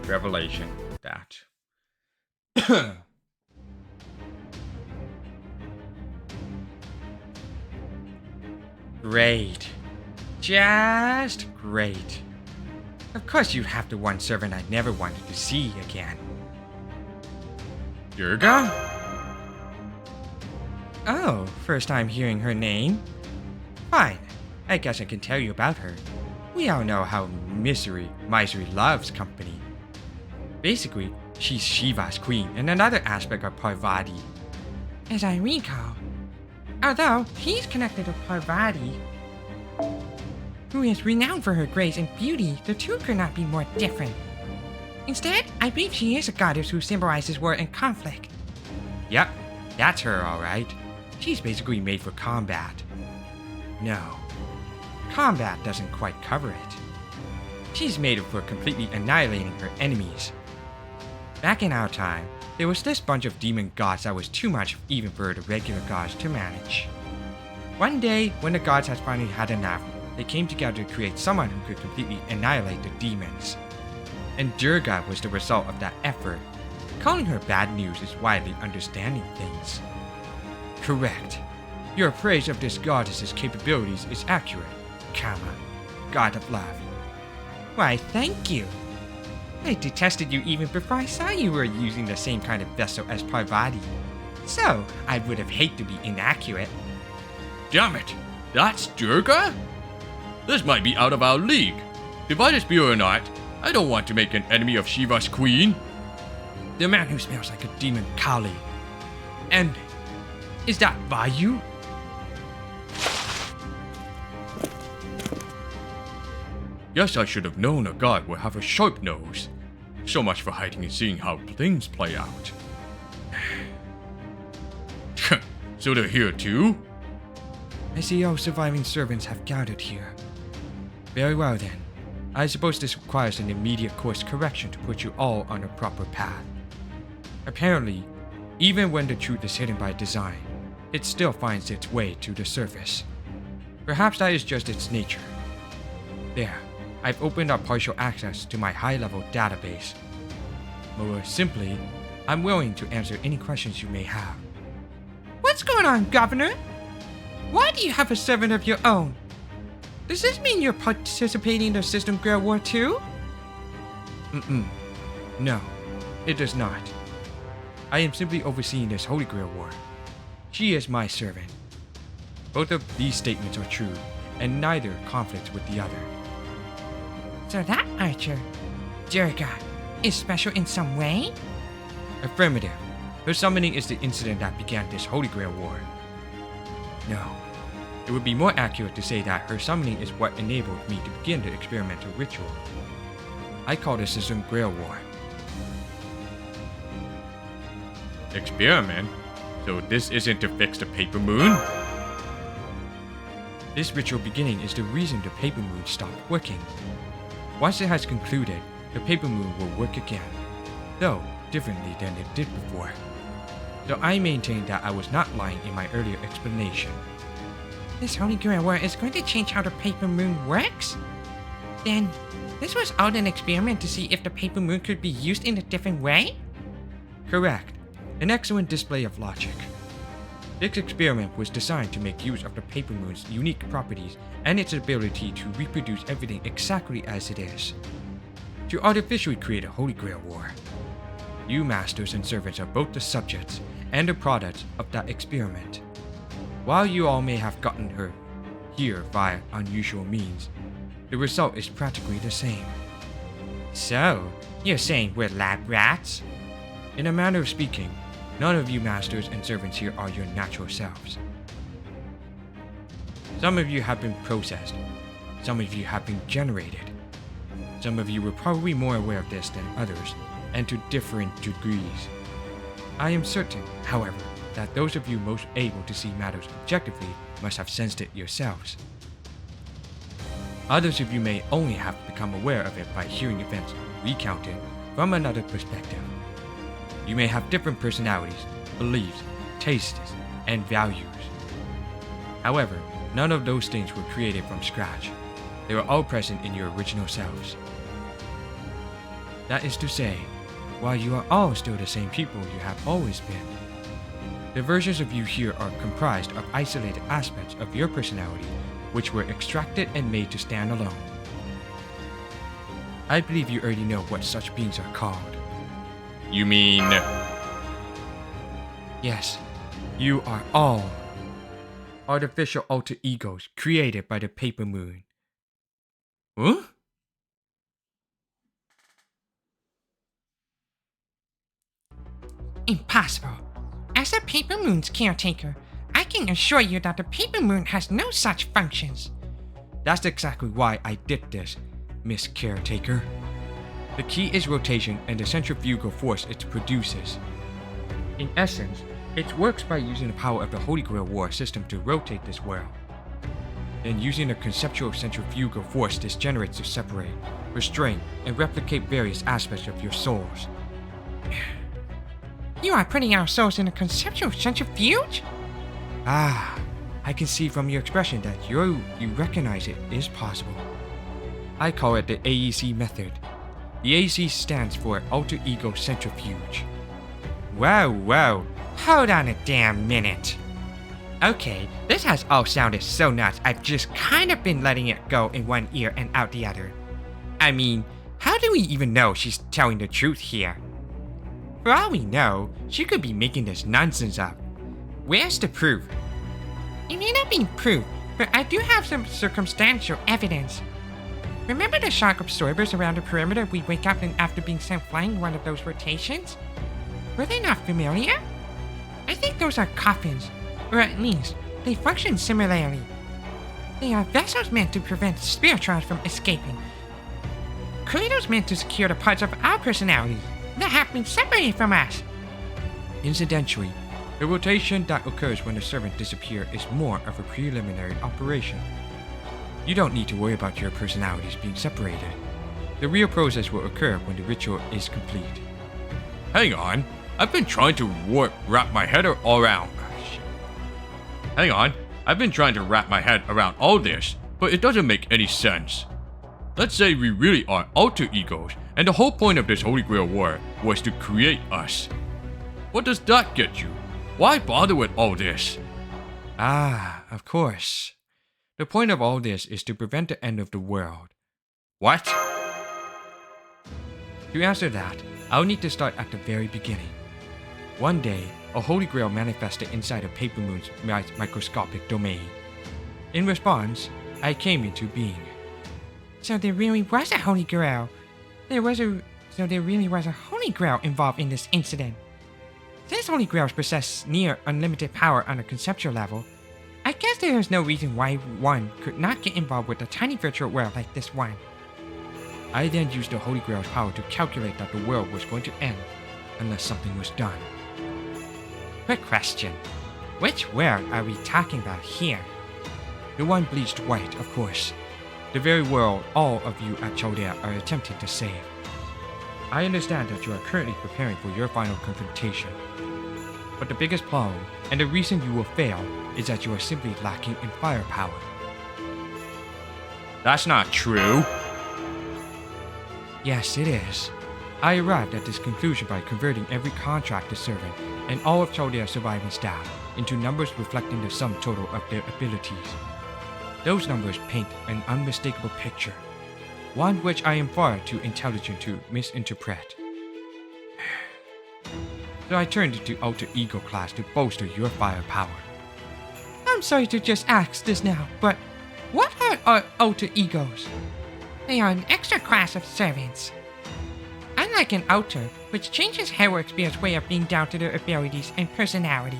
Revelation. That. Great. Just great. Of course you have the one servant I never wanted to see again. Durga? Oh, first time hearing her name? Fine. I guess I can tell you about her. We all know how misery loves company. Basically, she's Shiva's queen and another aspect of Parvati. As I recall, although she's connected to Parvati, who is renowned for her grace and beauty, the two could not be more different. Instead, I believe she is a goddess who symbolizes war and conflict. Yep, that's her alright. She's basically made for combat. No, combat doesn't quite cover it. She's made for completely annihilating her enemies, Back in our time, there was this bunch of demon gods that was too much even for the regular gods to manage. One day, when the gods had finally had enough, they came together to create someone who could completely annihilate the demons. And Durga was the result of that effort. Calling her bad news is widely understanding things. Correct. Your praise of this goddess's capabilities is accurate, Kama, god of love. Why, thank you. I detested you even before I saw you were using the same kind of vessel as Parvati. So, I would have hated to be inaccurate. Damn it! That's Durga? This might be out of our league. Divide us be or not, I don't want to make an enemy of Shiva's queen. The man who smells like a demon Kali. And is that Vayu? Yes, I should have known a god would have a sharp nose. So much for hiding and seeing how things play out. So they're here too? I see all surviving servants have gathered here. Very well then. I suppose this requires an immediate course correction to put you all on a proper path. Apparently, even when the truth is hidden by design, it still finds its way to the surface. Perhaps that is just its nature. There, I've opened up partial access to my high-level database. More simply, I'm willing to answer any questions you may have. What's going on, Governor? Why do you have a servant of your own? Does this mean you're participating in the System Guerrilla War too? No, it does not. I am simply overseeing this Holy Grail War. She is my servant. Both of these statements are true, and neither conflicts with the other. So that archer, Durga, is special in some way? Affirmative. Her summoning is the incident that began this Holy Grail War. No, it would be more accurate to say that her summoning is what enabled me to begin the experimental ritual. I call this System Grail War. Experiment? So this isn't to fix the paper moon? This ritual beginning is the reason the paper moon stopped working. Once it has concluded, the paper moon will work again, though differently than it did before. So I maintain that I was not lying in my earlier explanation. This Holy Grail War is going to change how the paper moon works? Then, this was all an experiment to see if the paper moon could be used in a different way? Correct. An excellent display of logic. This experiment was designed to make use of the paper moon's unique properties and its ability to reproduce everything exactly as it is. To artificially create a Holy Grail War. You masters and servants are both the subjects and the products of that experiment. While you all may have gotten her here via unusual means, the result is practically the same. So, you're saying we're lab rats? In a manner of speaking, none of you masters and servants here are your natural selves. Some of you have been processed. Some of you have been generated. Some of you were probably more aware of this than others, and to different degrees. I am certain, however, that those of you most able to see matters objectively must have sensed it yourselves. Others of you may only have become aware of it by hearing events recounted from another perspective. You may have different personalities, beliefs, tastes, and values. However, none of those things were created from scratch. They were all present in your original selves. That is to say, while you are all still the same people you have always been, the versions of you here are comprised of isolated aspects of your personality which were extracted and made to stand alone. I believe you already know what such beings are called. You mean... Yes, you are all artificial alter egos created by the paper moon. Huh? Impossible. As the paper moon's caretaker, I can assure you that the paper moon has no such functions. That's exactly why I did this, Miss Caretaker. The key is rotation and the centrifugal force it produces. In essence, it works by using the power of the Holy Grail War system to rotate this world. Then using the conceptual centrifugal force this generates to separate, restrain, and replicate various aspects of your souls. You are putting our souls in a conceptual centrifuge? Ah, I can see from your expression that you recognize it is possible. I call it the AEC method. The AEC stands for Alter Ego Centrifuge. Whoa, hold on a damn minute. Okay, this has all sounded so nuts, I've just kind of been letting it go in one ear and out the other. I mean, how do we even know she's telling the truth here? For all we know, she could be making this nonsense up. Where's the proof? It may not be proof, but I do have some circumstantial evidence. Remember the shock absorbers around the perimeter we wake up in after being sent flying one of those rotations? Were they not familiar? I think those are coffins, or at least, they function similarly. They are vessels meant to prevent spiritrons from escaping. Corridors meant to secure the parts of our personalities that have been separated from us. Incidentally, the rotation that occurs when a servant disappears is more of a preliminary operation. You don't need to worry about your personalities being separated. The real process will occur when the ritual is complete. Hang on. I've been trying to wrap my head around. Hang on. I've been trying to wrap my head around all this, but it doesn't make any sense. Let's say we really are alter egos, and the whole point of this Holy Grail war was to create us. What does that get you? Why bother with all this? Ah, of course. The point of all this is to prevent the end of the world. What? To answer that, I'll need to start at the very beginning. One day, a Holy Grail manifested inside of Paper Moon's microscopic domain. In response, I came into being. So there really was a Holy Grail. There really was a Holy Grail involved in this incident. Since Holy Grails possess near unlimited power on a conceptual level, I guess there is no reason why one could not get involved with a tiny virtual world like this one. I then used the Holy Grail's power to calculate that the world was going to end unless something was done. Quick question. Which world are we talking about here? The one bleached white, of course. The very world all of you at Chaldea are attempting to save. I understand that you are currently preparing for your final confrontation. But the biggest problem, and the reason you will fail, is that you are simply lacking in firepower. That's not true. Yes, it is. I arrived at this conclusion by converting every contracted servant and all of Chaldea's surviving staff into numbers reflecting the sum total of their abilities. Those numbers paint an unmistakable picture, one which I am far too intelligent to misinterpret. So I turned into Alter Ego class to bolster your firepower. I'm sorry to just ask this now, but what are Alter Egos? They are an extra class of servants. Unlike an Alter, which changes heroic spirit's way of being down to their abilities and personality,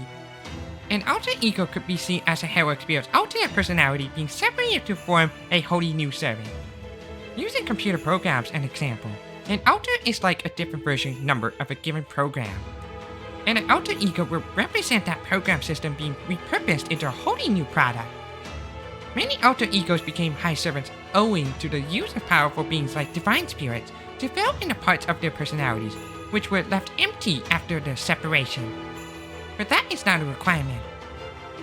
an Alter Ego could be seen as a heroic spirit's alternate personality being separated to form a wholly new servant. Using computer programs as an example, an Alter is like a different version number of a given program. And an Alter Ego will represent that program system being repurposed into a wholly new product. Many Alter Egos became high servants owing to the use of powerful beings like divine spirits to fill in the parts of their personalities, which were left empty after the separation. But that is not a requirement.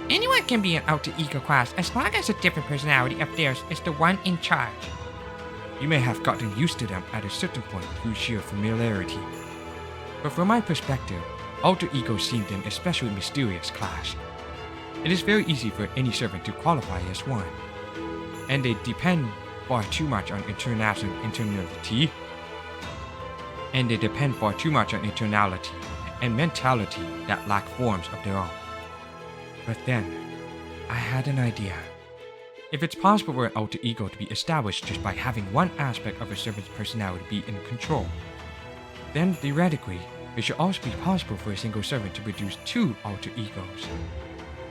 Anyone can be an Alter Ego class as long as a different personality of theirs is the one in charge. You may have gotten used to them at a certain point through sheer familiarity. But from my perspective, Alter Ego seemed an especially mysterious class. It is very easy for any servant to qualify as one, and they depend far too much on internality, and mentality that lack forms of their own. But then, I had an idea. If it's possible for an Alter Ego to be established just by having one aspect of a servant's personality be in control, then theoretically, it should also be possible for a single servant to produce two Alter Egos.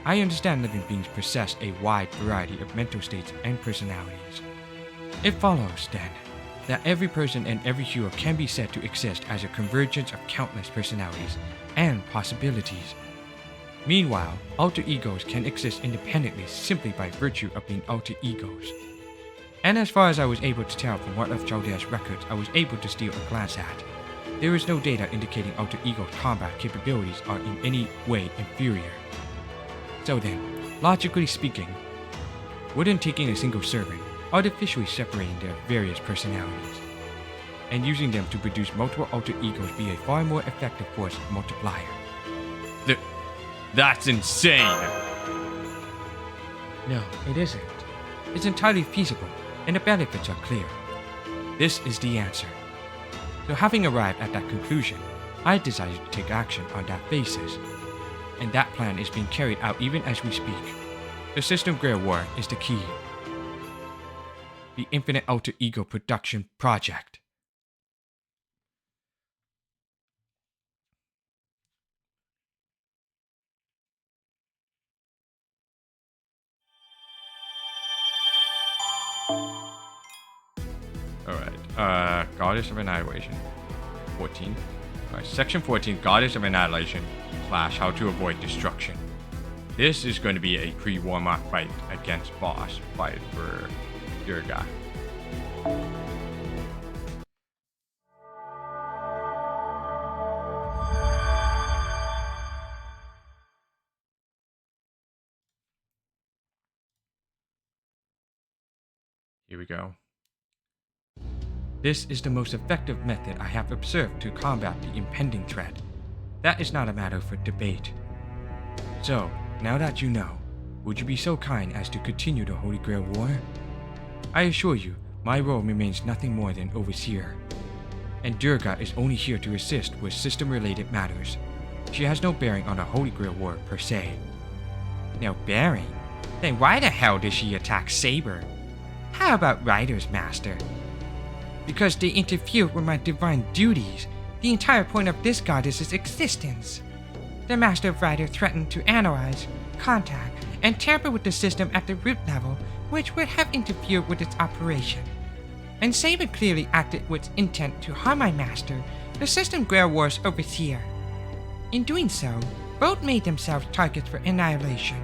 I understand living beings possess a wide variety of mental states and personalities. It follows, then, that every person and every hero can be said to exist as a convergence of countless personalities and possibilities. Meanwhile, Alter Egos can exist independently simply by virtue of being Alter Egos. And as far as I was able to tell from one of Chaldea's records I was able to steal a glance at, There is no data indicating alter ego combat capabilities are in any way inferior. So then, logically speaking, wouldn't taking a single servant, artificially separating their various personalities, and using them to produce multiple alter egos be a far more effective force multiplier? That's insane! No, it isn't. It's entirely feasible, and the benefits are clear. This is the answer. So having arrived at that conclusion, I decided to take action on that basis. And that plan is being carried out even as we speak. The System Grey War is the key. The Infinite Alter Ego Production Project. Alright, Goddess of Annihilation. 14. Alright, Section 14, Goddess of Annihilation / How to Avoid Destruction. This is going to be a pre-warm-up fight against boss fight for Durga. Here we go. This is the most effective method I have observed to combat the impending threat. That is not a matter for debate. So, now that you know, would you be so kind as to continue the Holy Grail War? I assure you, my role remains nothing more than overseer. And Durga is only here to assist with system-related matters. She has no bearing on the Holy Grail War per se. No bearing? Then why the hell did she attack Saber? How about Riders, Master? Because they interfere with my divine duties, the entire point of this goddess's existence. The Master of Rider threatened to analyze, contact, and tamper with the system at the root level, which would have interfered with its operation. And Saber clearly acted with intent to harm my master, the System Grey War's overseer. In doing so, both made themselves targets for annihilation.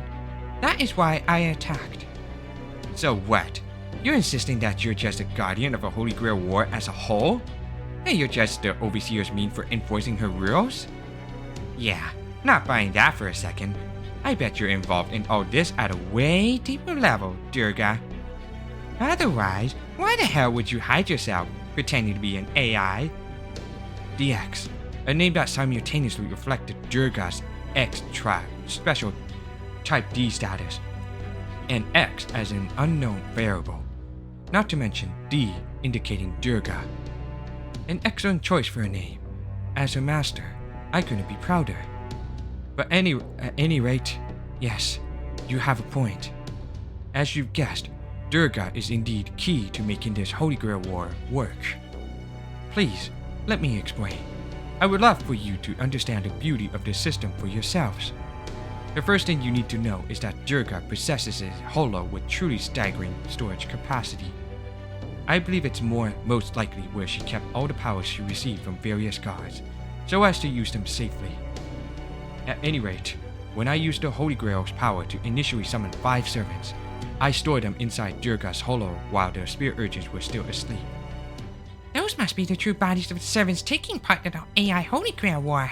That is why I attacked. So what? You're insisting that you're just a guardian of a Holy Grail War as a whole? And you're just the overseer's mean for enforcing her rules? Yeah, not buying that for a second. I bet you're involved in all this at a way deeper level, Durga. Otherwise, why the hell would you hide yourself, pretending to be an AI? DX, a name that simultaneously reflected Durga's X tribe special Type D status, and X as an unknown variable. Not to mention D indicating Durga. An excellent choice for a name. As her master, I couldn't be prouder. But at any rate, yes, you have a point. As you've guessed, Durga is indeed key to making this Holy Grail War work. Please, let me explain. I would love for you to understand the beauty of this system for yourselves. The first thing you need to know is that Durga possesses a holo with truly staggering storage capacity. I believe it's most likely where she kept all the powers she received from various gods, so as to use them safely. At any rate, when I used the Holy Grail's power to initially summon 5 servants, I stored them inside Durga's holo while their spirit urges were still asleep. Those must be the true bodies of the servants taking part in the AI Holy Grail War.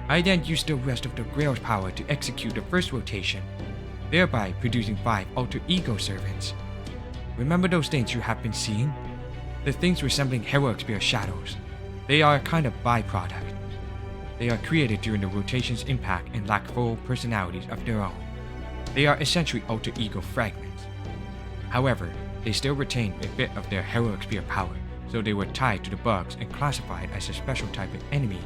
I then used the rest of the Grail's power to execute the first rotation, thereby producing 5 alter ego servants. Remember those things you have been seeing? The things resembling heroic spear shadows. They are a kind of byproduct. They are created during the rotation's impact and lack full personalities of their own. They are essentially alter ego fragments. However, they still retain a bit of their heroic spear power, so they were tied to the bugs and classified as a special type of enemy.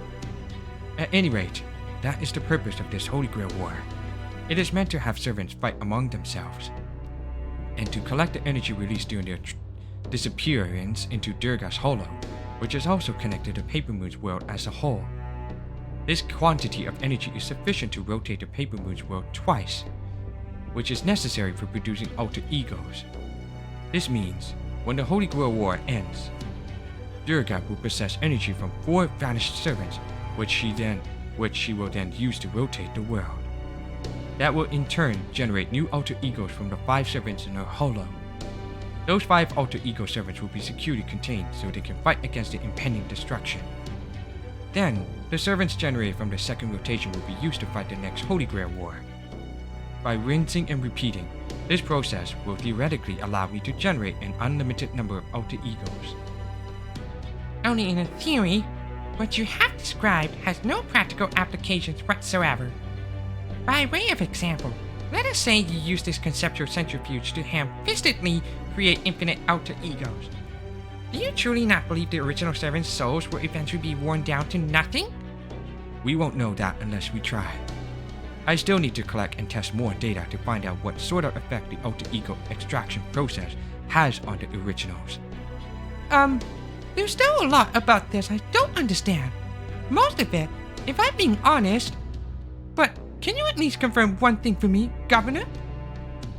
At any rate, that is the purpose of this Holy Grail War. It is meant to have servants fight among themselves, and to collect the energy released during their disappearance into Durga's holo, which is also connected to Paper Moon's world as a whole. This quantity of energy is sufficient to rotate the Paper Moon's world twice, which is necessary for producing alter egos. This means, when the Holy Grail War ends, Durga will possess energy from 4 vanished servants, which she will then use to rotate the world. That will in turn generate new alter egos from the 5 servants in her holo. Those 5 alter ego servants will be securely contained so they can fight against the impending destruction. Then, the servants generated from the second rotation will be used to fight the next Holy Grail War. By rinsing and repeating, this process will theoretically allow me to generate an unlimited number of alter egos. Only in a theory, what you have described has no practical applications whatsoever. By way of example, let us say you use this conceptual centrifuge to ham-fistedly create infinite alter egos. Do you truly not believe the original 7 souls will eventually be worn down to nothing? We won't know that unless we try. I still need to collect and test more data to find out what sort of effect the alter ego extraction process has on the originals. There's still a lot about this I don't understand. Most of it, if I'm being honest. But can you at least confirm one thing for me, Governor?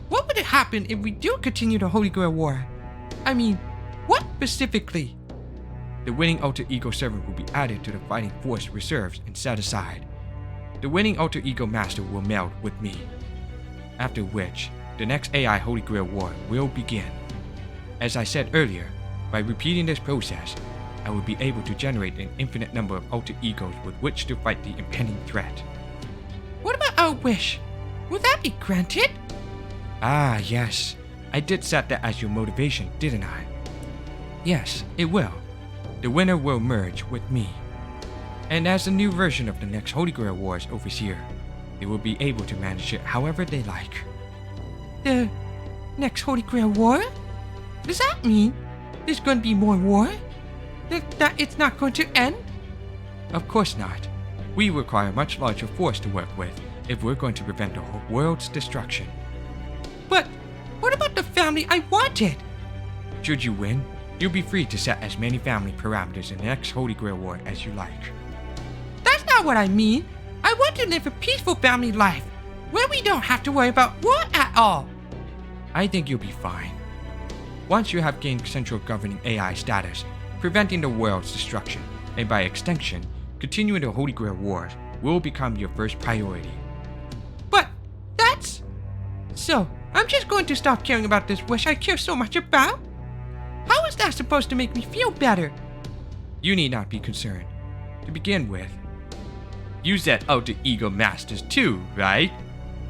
What would happen if we do continue the Holy Grail War? I mean, what specifically? The winning alter ego servant will be added to the fighting force reserves and set aside. The winning alter ego master will meld with me. After which, the next AI Holy Grail War will begin. As I said earlier, by repeating this process, I will be able to generate an infinite number of alter egos with which to fight the impending threat. What about our wish? Will that be granted? Ah, yes. I did set that as your motivation, didn't I? Yes, it will. The winner will merge with me. And as the new version of the next Holy Grail War's overseer, they will be able to manage it however they like. The next Holy Grail War? Does that mean there's going to be more war? That it's not going to end? Of course not. We require a much larger force to work with if we're going to prevent the whole world's destruction. But what about the family I wanted? Should you win, you'll be free to set as many family parameters in the next Holy Grail War as you like. That's not what I mean. I want to live a peaceful family life, where we don't have to worry about war at all. I think you'll be fine. Once you have gained central governing AI status, preventing the world's destruction, and by extension, continuing the Holy Grail Wars will become your first priority. But that's... So, I'm just going to stop caring about this wish I care so much about? How is that supposed to make me feel better? You need not be concerned. To begin with, you set alter ego masters too, right?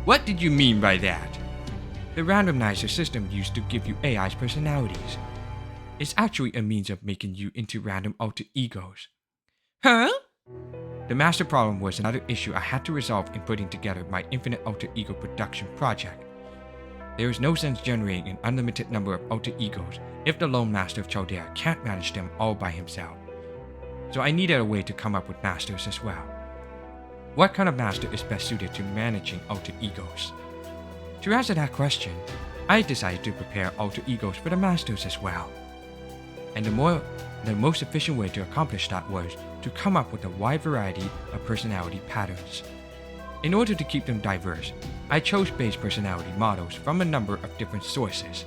What did you mean by that? The randomizer system used to give you AI's personalities. It's actually a means of making you into random alter egos. Huh? The master problem was another issue I had to resolve in putting together my infinite alter ego production project. There is no sense generating an unlimited number of alter egos if the lone master of Chaldea can't manage them all by himself. So I needed a way to come up with masters as well. What kind of master is best suited to managing alter egos? To answer that question, I decided to prepare alter egos for the masters as well. And the most efficient way to accomplish that was to come up with a wide variety of personality patterns. In order to keep them diverse, I chose base personality models from a number of different sources.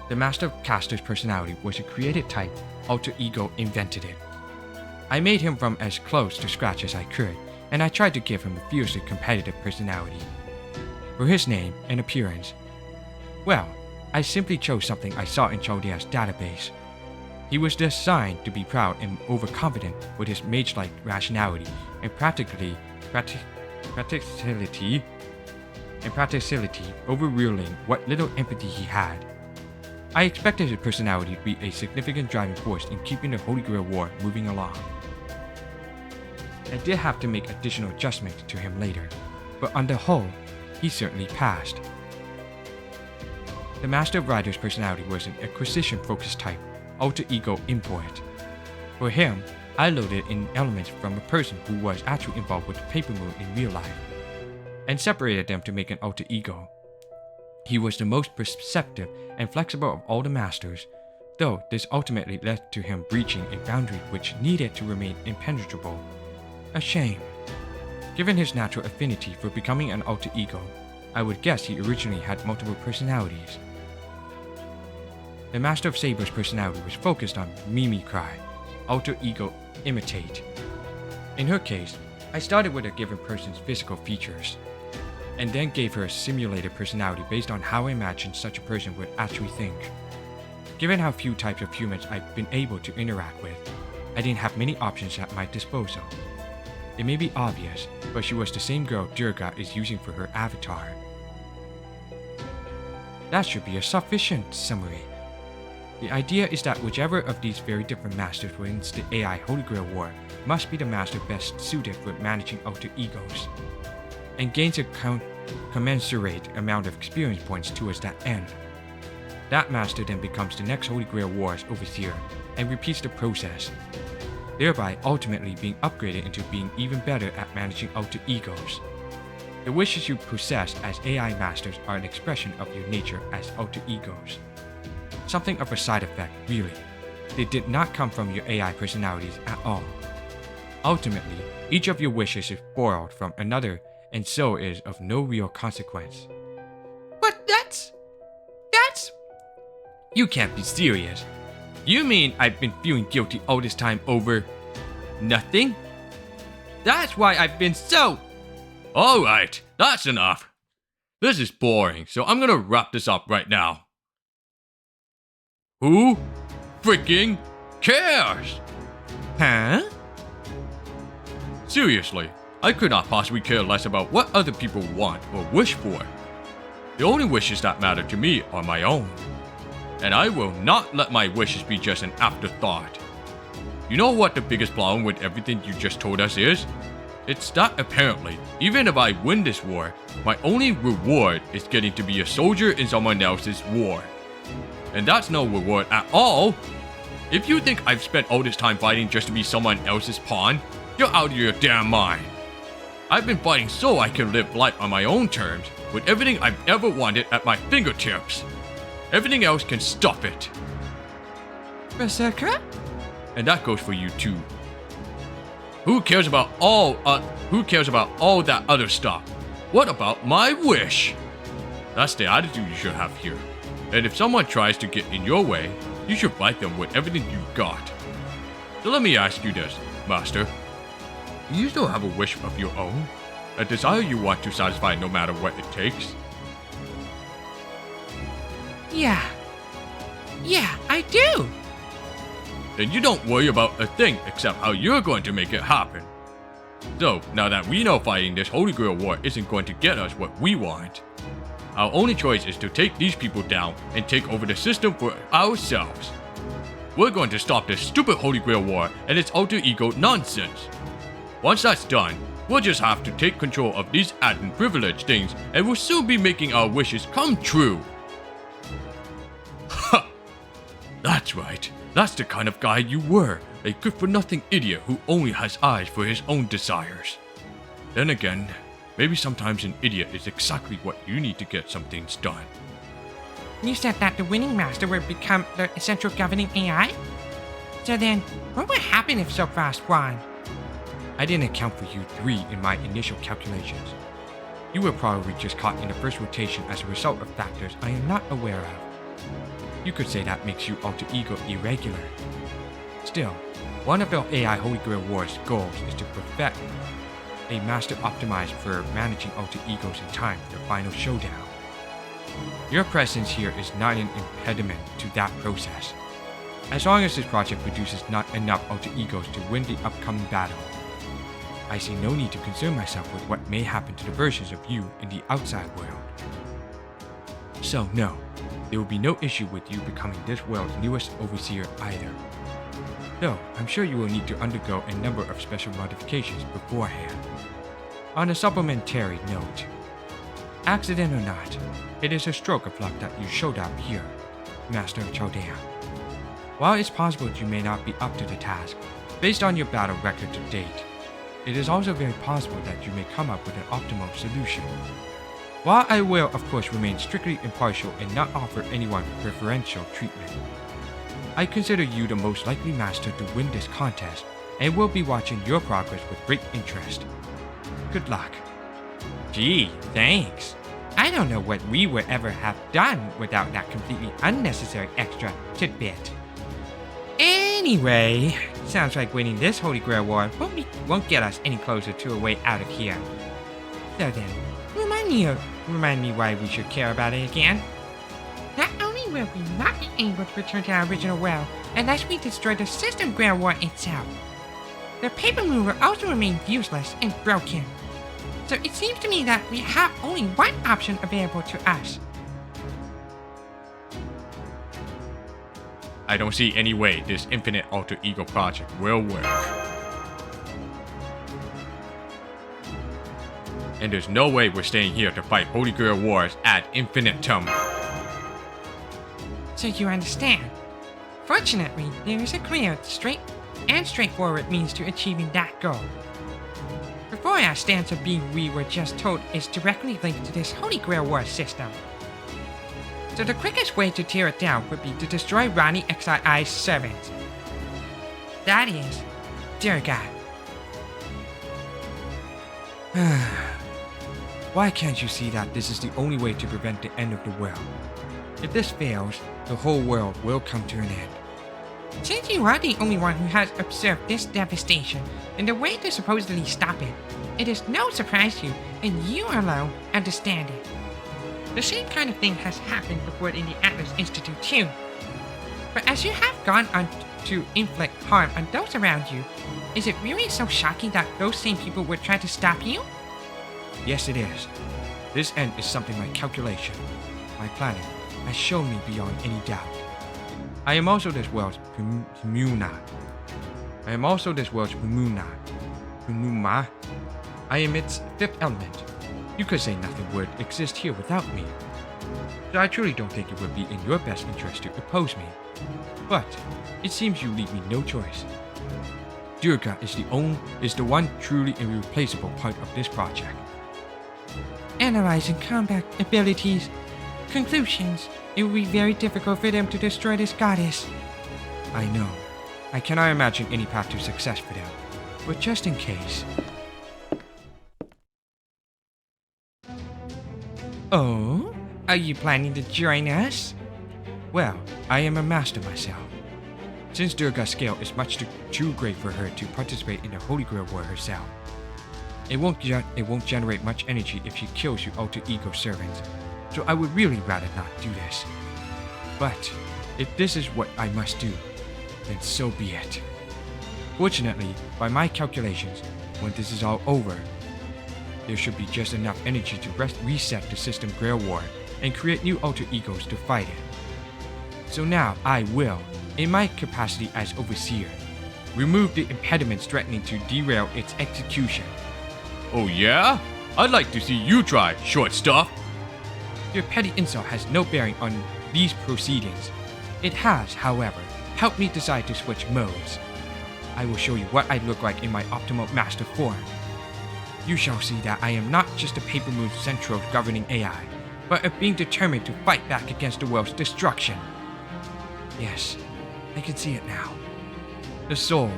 The Master Caster's personality was a created type alter ego invented it. I made him from as close to scratch as I could, and I tried to give him a fiercely competitive personality. For his name and appearance, well, I simply chose something I saw in Chaldea's database. He was designed to be proud and overconfident with his mage-like rationality and practicality, overruling what little empathy he had. I expected his personality to be a significant driving force in keeping the Holy Grail War moving along. I did have to make additional adjustments to him later, but on the whole, he certainly passed. The Master of Rider's personality was an acquisition-focused type, alter ego import. For him, I loaded in elements from a person who was actually involved with the Paper Moon in real life, and separated them to make an alter ego. He was the most perceptive and flexible of all the masters, though this ultimately led to him breaching a boundary which needed to remain impenetrable. A shame. Given his natural affinity for becoming an alter ego, I would guess he originally had multiple personalities. The Master of Saber's personality was focused on Mimicry, alter ego imitate. In her case, I started with a given person's physical features. and then gave her a simulated personality based on how I imagined such a person would actually think. Given how few types of humans I've been able to interact with, I didn't have many options at my disposal. It may be obvious, but she was the same girl Durga is using for her avatar. That should be a sufficient summary. The idea is that whichever of these very different masters wins the AI Holy Grail War must be the master best suited for managing alter egos, and gains a commensurate amount of experience points towards that end. That master then becomes the next Holy Grail War's overseer and repeats the process, thereby ultimately being upgraded into being even better at managing alter egos. The wishes you possess as AI masters are an expression of your nature as alter egos. Something of a side effect, really. They did not come from your AI personalities at all. Ultimately, each of your wishes is borrowed from another and so is of no real consequence. But that's... You can't be serious. You mean I've been feeling guilty all this time over nothing? That's why I've been so... Alright, that's enough. This is boring, so I'm gonna wrap this up right now. Who freaking cares? Huh? Seriously, I could not possibly care less about what other people want or wish for. The only wishes that matter to me are my own. And I will not let my wishes be just an afterthought. You know what the biggest problem with everything you just told us is? It's that apparently, even if I win this war, my only reward is getting to be a soldier in someone else's war. And that's no reward at all. If you think I've spent all this time fighting just to be someone else's pawn, you're out of your damn mind. I've been fighting so I can live life on my own terms, with everything I've ever wanted at my fingertips. Everything else can stop it. Berserker? And that goes for you too. Who cares about all that other stuff? What about my wish? That's the attitude you should have here. And if someone tries to get in your way, you should fight them with everything you've got. So let me ask you this, Master. Do you still have a wish of your own? A desire you want to satisfy no matter what it takes? Yeah, I do. Then you don't worry about a thing except how you're going to make it happen. So, now that we know fighting this Holy Grail War isn't going to get us what we want, our only choice is to take these people down and take over the system for ourselves. We're going to stop this stupid Holy Grail War and its alter ego nonsense. Once that's done, we'll just have to take control of these admin privilege things and we'll soon be making our wishes come true. Ha! That's right. That's the kind of guy you were, a good-for-nothing idiot who only has eyes for his own desires. Then again, maybe sometimes an idiot is exactly what you need to get some things done. You said that the winning master would become the essential governing AI? So then, what would happen if Subfast won? I didn't account for you three in my initial calculations. You were probably just caught in the first rotation as a result of factors I am not aware of. You could say that makes you alter ego irregular. Still, one of the AI Holy Grail War's goals is to perfect a master optimized for managing alter egos in time for the final showdown. Your presence here is not an impediment to that process. As long as this project produces not enough alter egos to win the upcoming battle, I see no need to concern myself with what may happen to the versions of you in the outside world. So no, there will be no issue with you becoming this world's newest overseer either. Though, I'm sure you will need to undergo a number of special modifications beforehand. On a supplementary note, accident or not, it is a stroke of luck that you showed up here, Master of Chaldea. While it's possible you may not be up to the task, based on your battle record to date, it is also very possible that you may come up with an optimal solution. While I will, of course, remain strictly impartial and not offer anyone preferential treatment, I consider you the most likely master to win this contest and will be watching your progress with great interest. Good luck. Gee, thanks. I don't know what we would ever have done without that completely unnecessary extra tidbit. Anyway, sounds like winning this Holy Grail War won't get us any closer to a way out of here. So then, remind me you remind me why we should care about it again? Not only will we not be able to return to our original world unless we destroy the system Grail War itself, the paper moon will also remain useless and broken. So it seems to me that we have only one option available to us. I don't see any way this infinite alter ego project will work. And there's no way we're staying here to fight Holy Grail Wars ad infinitum. So you understand. Fortunately, there is a clear, straightforward means to achieving that goal. Before our stance of being we were just told is directly linked to this Holy Grail War system. So the quickest way to tear it down would be to destroy Ronnie XII's servants. That is, Durga. Why can't you see that this is the only way to prevent the end of the world? If this fails, the whole world will come to an end. Since you are the only one who has observed this devastation and the way to supposedly stop it, it is no surprise to you, and you alone understand it. The same kind of thing has happened before in the Atlas Institute too. But as you have gone on to inflict harm on those around you, is it really so shocking that those same people would try to stop you? Yes, it is. This end is something my calculation, my planning, has shown me beyond any doubt. I am also this world's Pumuna. Pumuma. I am its fifth element. You could say nothing would exist here without me. So I truly don't think it would be in your best interest to oppose me. But it seems you leave me no choice. Durga is the one truly irreplaceable part of this project. Analyzing combat abilities, conclusions, it would be very difficult for them to destroy this goddess. I know. I cannot imagine any path to success for them. But just in case... Oh? Are you planning to join us? Well, I am a master myself. Since Durga's scale is much too great for her to participate in the Holy Grail War herself, it won't generate much energy if she kills your alter ego servants, so I would really rather not do this. But if this is what I must do, then so be it. Fortunately, by my calculations, when this is all over, there should be just enough energy to reset the system Grail War and create new alter egos to fight it. So now I will, in my capacity as overseer, remove the impediments threatening to derail its execution. Oh yeah? I'd like to see you try, short stuff. Your petty insult has no bearing on these proceedings. It has, however, helped me decide to switch modes. I will show you what I look like in my optimal master form. You shall see that I am not just a Paper Moon Central governing AI, but a being determined to fight back against the world's destruction. Yes, I can see it now. The souls,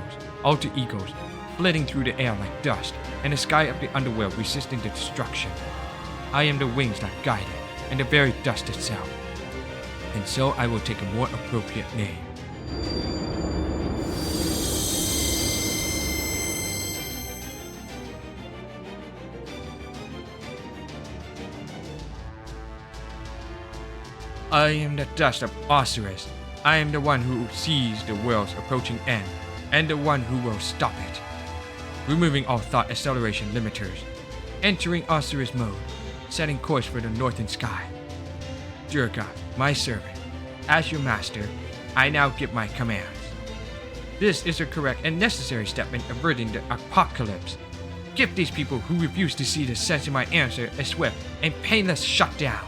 alter egos, flitting through the air like dust, and the sky of the underworld resisting the destruction. I am the wings that guide it, and the very dust itself. And so I will take a more appropriate name. I am the dust of Osiris. I am the one who sees the world's approaching end, and the one who will stop it. Removing all thought acceleration limiters, entering Osiris mode, setting course for the northern sky. Durga, my servant, as your master, I now give my commands. This is a correct and necessary step in averting the apocalypse. Give these people who refuse to see the sense in my answer a swift and painless shutdown.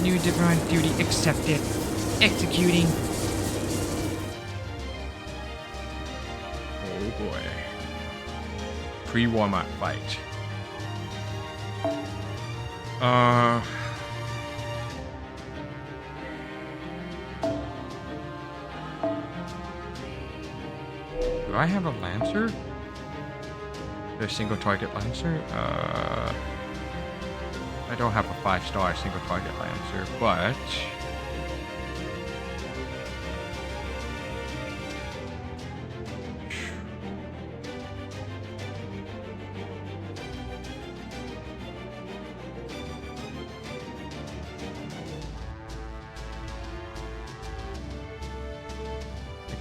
New divine duty accepted. Executing. Oh boy. Pre-warm-up fight. Do I have a Lancer? The single target Lancer? I don't have a 5-star single target Lancer, but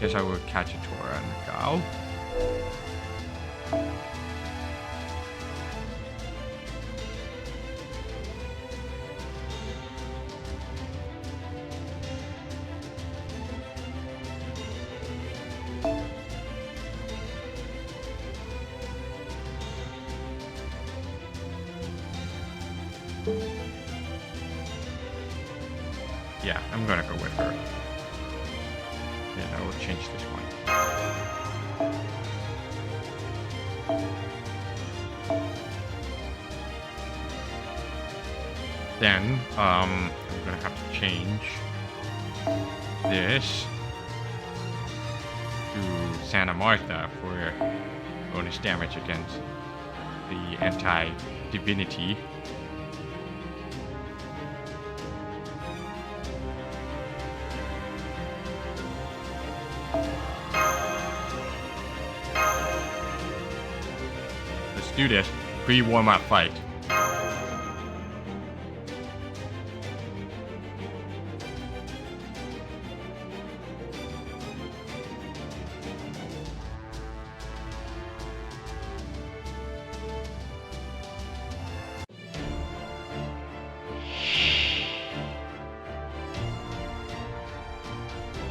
Guess I will catch a Tora and go. Yeah, I'm gonna go with her. And I will change this one. Then, I'm gonna have to change this to Santa Martha for bonus damage against the anti-divinity. Let's do this pre-warm-up fight.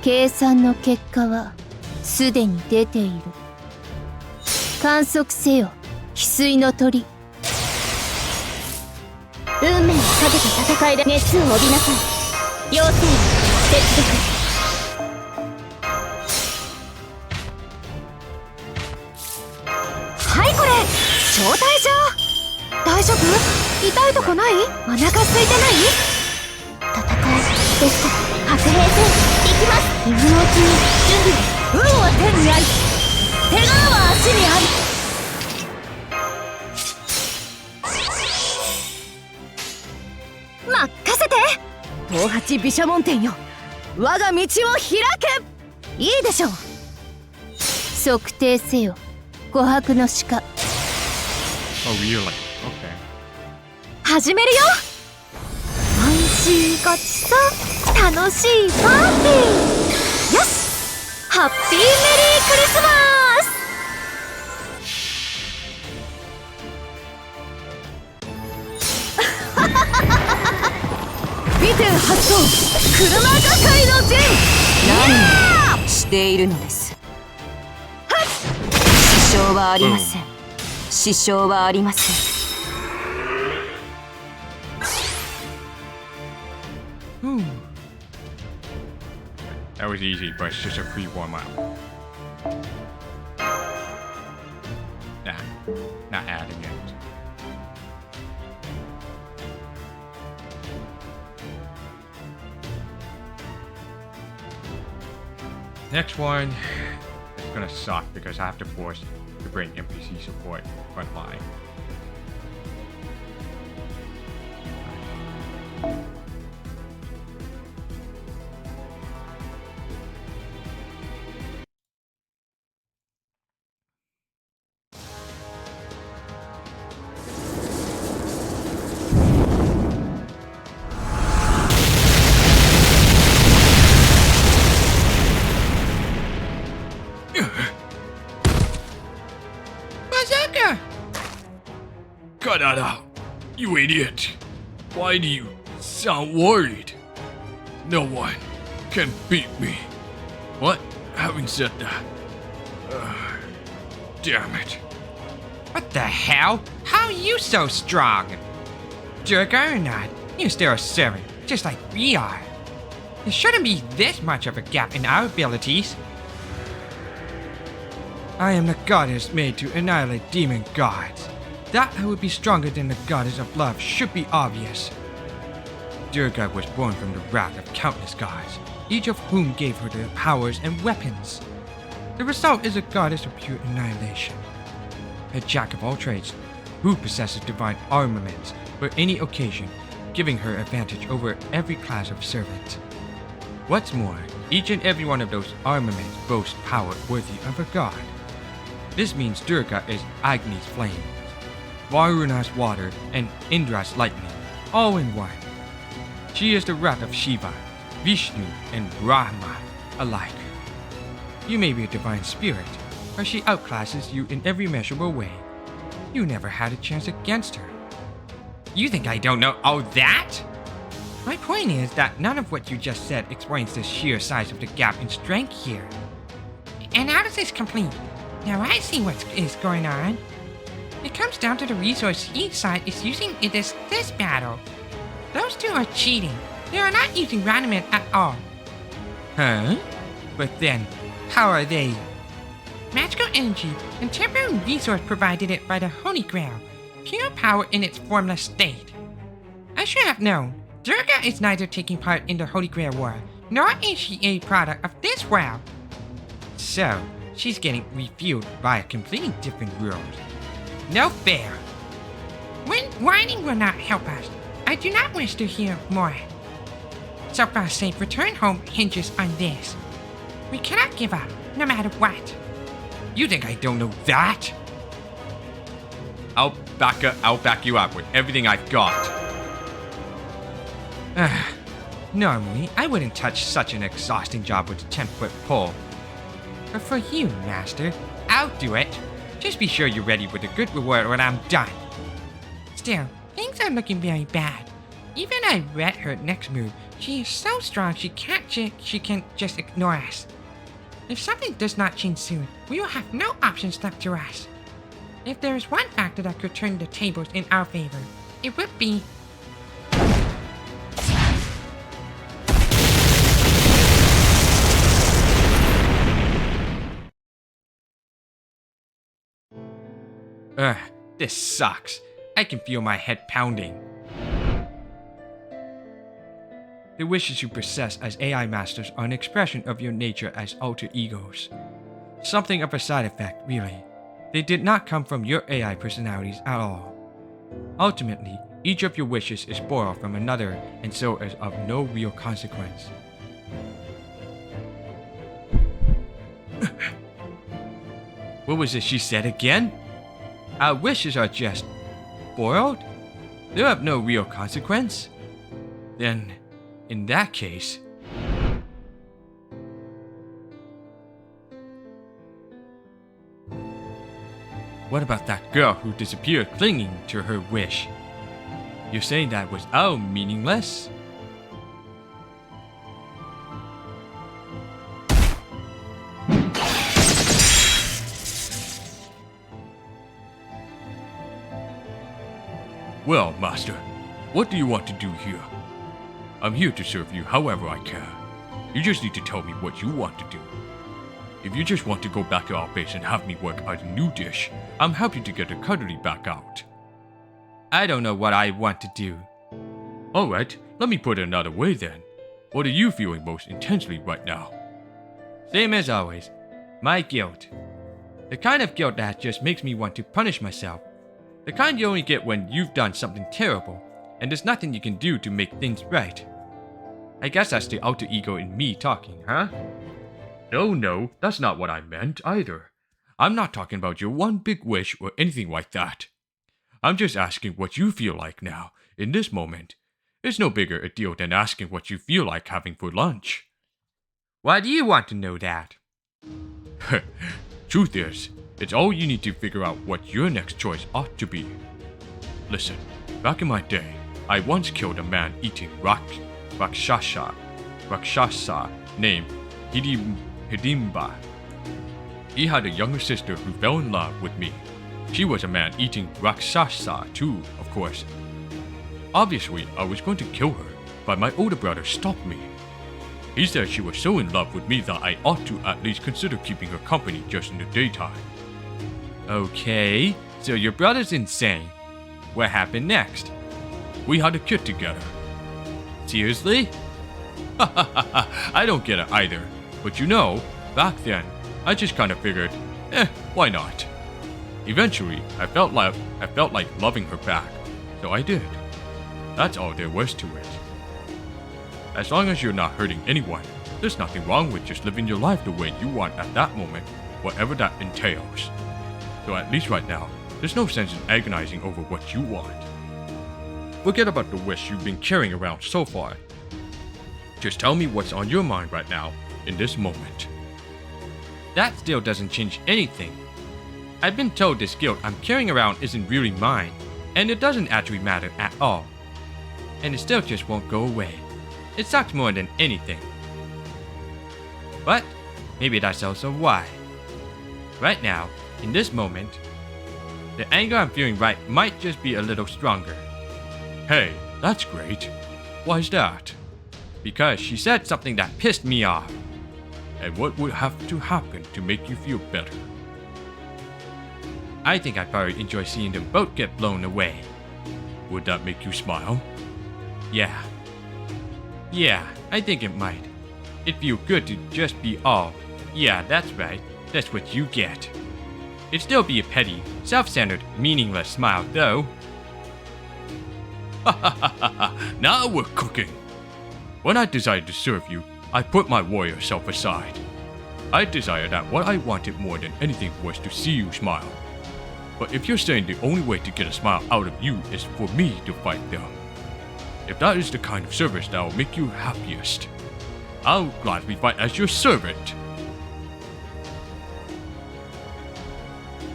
計算の結果はすでに出ている。観測せよ、翡翠の鳥。運命をかけた戦いで熱を帯びなさい。妖精接続。はい、これ招待状。大丈夫？痛いとこない？お腹空いてない？戦いですから白兵戦。行きます。今のうちに準備を。運は天にあり、手柄は足にあり。任せて東八毘沙門天よ、我が道を開け。いいでしょう。測定せよ、琥珀の鹿。 Oh, really? Okay. 始めるよ。美味しいごちそう、楽しいパーティー。よし、ハッピーメリークリスマス。美点発動、車がかいの陣。何をしているのです。支障はありません。支障はありません。That was easy, but it's just a pre-warm-up. Nah, not adding it. Next one is gonna suck because I have to force to bring NPC support front line. Cut that out, you idiot. Why do you sound worried? No one can beat me. What? Having said that, damn it. What the hell? How are you so strong? Durga or not, you're still a servant, just like we are. There shouldn't be this much of a gap in our abilities. I am the goddess made to annihilate demon gods. That I would be stronger than the goddess of love should be obvious. Durga was born from the wrath of countless gods, each of whom gave her their powers and weapons. The result is a goddess of pure annihilation. A jack of all trades, who possesses divine armaments for any occasion, giving her advantage over every class of servant. What's more, each and every one of those armaments boasts power worthy of a god. This means Durga is Agni's flame, Varuna's water, and Indra's lightning, all in one. She is the wrath of Shiva, Vishnu, and Brahma alike. You may be a divine spirit, but she outclasses you in every measurable way. You never had a chance against her. You think I don't know all that? My point is that none of what you just said explains the sheer size of the gap in strength here. And how does this complete? Now I see what is going on. It comes down to the resource each side is using in this battle. Those two are cheating. They are not using Raniment at all. Huh? But then, how are they? Magical energy and temporary resource provided it by the Holy Grail. Pure power in its formless state. I should have known. Durga is neither taking part in the Holy Grail War, nor is she a product of this world. So, she's getting refueled by a completely different world. No fair. Whining will not help us. I do not wish to hear more. So far safe return home hinges on this. We cannot give up, no matter what. You think I don't know that? I'll back you up with everything I've got. Normally, I wouldn't touch such an exhausting job with a 10-foot pole. But for you, Master, I'll do it. Just be sure you're ready with a good reward when I'm done. Still, things are looking very bad. Even I read her next move. She is so strong she can just ignore us. If something does not change soon, we will have no options left to us. If there is one factor that could turn the tables in our favor, it would be... This sucks. I can feel my head pounding. The wishes you possess as AI masters are an expression of your nature as alter egos. Something of a side effect, really. They did not come from your AI personalities at all. Ultimately, each of your wishes is borrowed from another and so is of no real consequence. What was it she said again? Our wishes are just borrowed? They have no real consequence? Then, in that case... What about that girl who disappeared clinging to her wish? You're saying that was all meaningless? Well, Master, what do you want to do here? I'm here to serve you however I can. You just need to tell me what you want to do. If you just want to go back to our base and have me work out a new dish, I'm happy to get the cuddly back out. I don't know what I want to do. Alright, let me put it another way then. What are you feeling most intensely right now? Same as always. My guilt. The kind of guilt that just makes me want to punish myself. The kind you only get when you've done something terrible, and there's nothing you can do to make things right. I guess that's the alter ego in me talking, huh? No, that's not what I meant either. I'm not talking about your one big wish or anything like that. I'm just asking what you feel like now, in this moment. It's no bigger a deal than asking what you feel like having for lunch. Why do you want to know that? Truth is, it's all you need to figure out what your next choice ought to be. Listen, back in my day, I once killed a man eating Rakshasa named Hidimba. He had a younger sister who fell in love with me. She was a man eating Rakshasa too, of course. Obviously, I was going to kill her, but my older brother stopped me. He said she was so in love with me that I ought to at least consider keeping her company just in the daytime. Okay, so your brother's insane. What happened next? We had a kid together. Seriously? I don't get it either. But you know, back then, I just kind of figured, why not? Eventually, I felt like loving her back, so I did. That's all there was to it. As long as you're not hurting anyone, there's nothing wrong with just living your life the way you want at that moment, whatever that entails. So at least right now, there's no sense in agonizing over what you want. Forget about the wish you've been carrying around so far. Just tell me what's on your mind right now, in this moment. that still doesn't change anything. I've been told this guilt I'm carrying around isn't really mine, and it doesn't actually matter at all. And it still just won't go away. It sucks more than anything. But maybe that's also why. Right now, in this moment, the anger I'm feeling might just be a little stronger. Hey, that's great. Why's that? Because she said something that pissed me off. And what would have to happen to make you feel better? I think I'd probably enjoy seeing them both get blown away. Would that make you smile? Yeah. Yeah, I think it might. It'd feel good to just be all, yeah, that's right, that's what you get. It'd still be a petty, self-centered, meaningless smile, though. Now we're cooking. When I decided to serve you, I put my warrior self aside. I desired that what I wanted more than anything was to see you smile. But if you're saying the only way to get a smile out of you is for me to fight them, if that is the kind of service that will make you happiest, I'll gladly fight as your servant.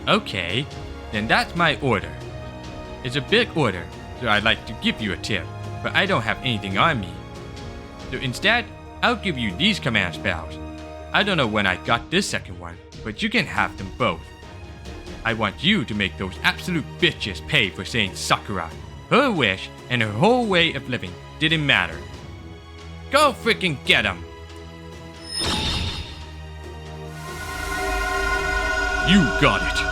Okay, then that's my order. It's a big order, so I'd like to give you a tip, but I don't have anything on me. So instead, I'll give you these command spells. I don't know when I got this second one, but you can have them both. I want you to make those absolute bitches pay for saying Sakura. Her wish and her whole way of living didn't matter. Go freaking get 'em! You got it.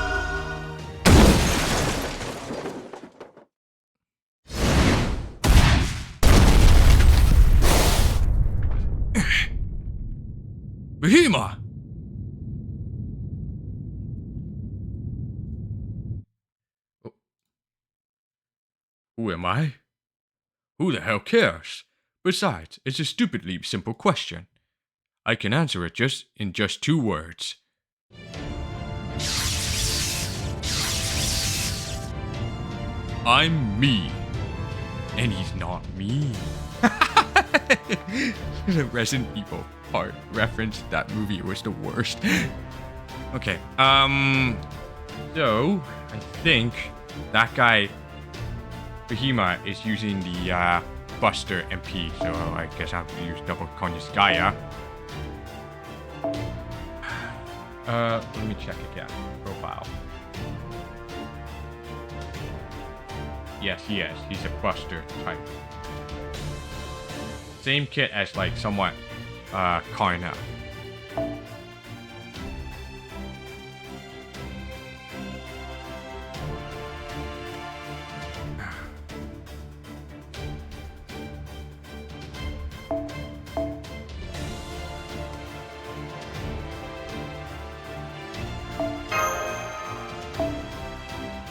Behema! Who am I? Who the hell cares? Besides, it's a stupidly simple question. I can answer it in just 2 words. I'm me. And he's not me. The Resident Evil part reference that movie was the worst. Okay, so I think that guy Behema is using the Buster MP, so I guess I have to use double Konyaskaya. Let me check again. Profile. Yes, he is. He's a Buster type. Same kit as like somewhat Karna.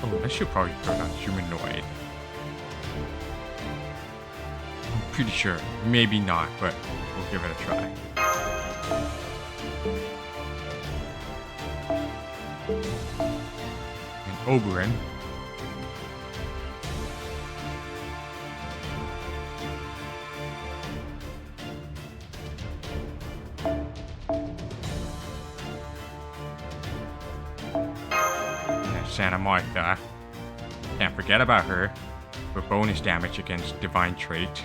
Oh, I should probably put on humanoid. I'm pretty sure. Maybe not, but we'll give it a try. And Oberon. And Santa Martha. Can't forget about her. For bonus damage against Divine Trait.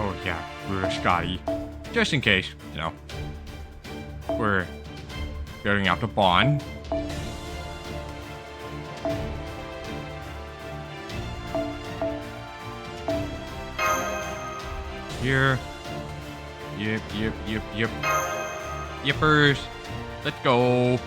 Oh yeah, we're Scotty. Just in case, you know. We're building out the bond. Here. Yep. Yippers. Let's go.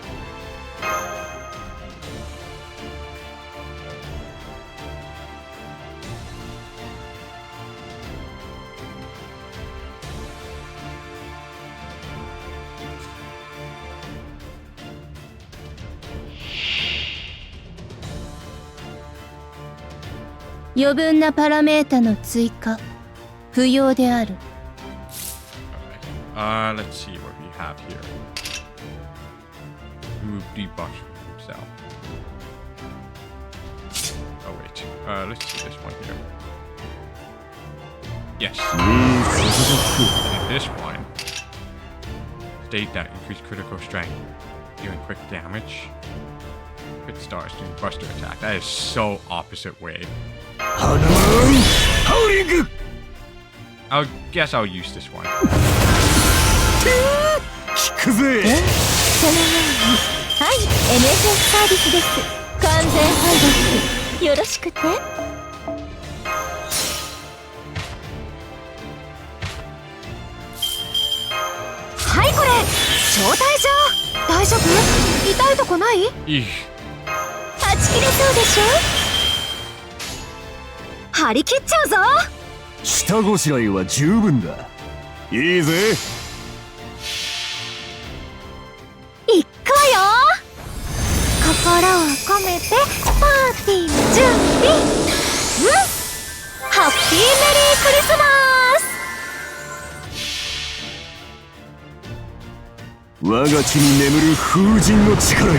余分なパラメータの追加不要である。 Let's see what we have here. Remove debuff himself. Oh wait. Let's see this one here. Yes. And this one. State that increased critical strength, dealing quick damage. Crit stars doing buster attack. That is so opposite way. I guess I'll use this one. 聞くぜ。そのように、はい、MSS サービスです。完全配列よろしくて。はい、これ招待状。大丈夫？痛いとこない？ Eek. はち切れそうでしょ？張り切っちゃうぞ。下ごしらえは十分だ。いいぜ。いっくわよ。心を込めてパーティーの準備。ハッピーメリークリスマス。我が地に眠る風神の力よ。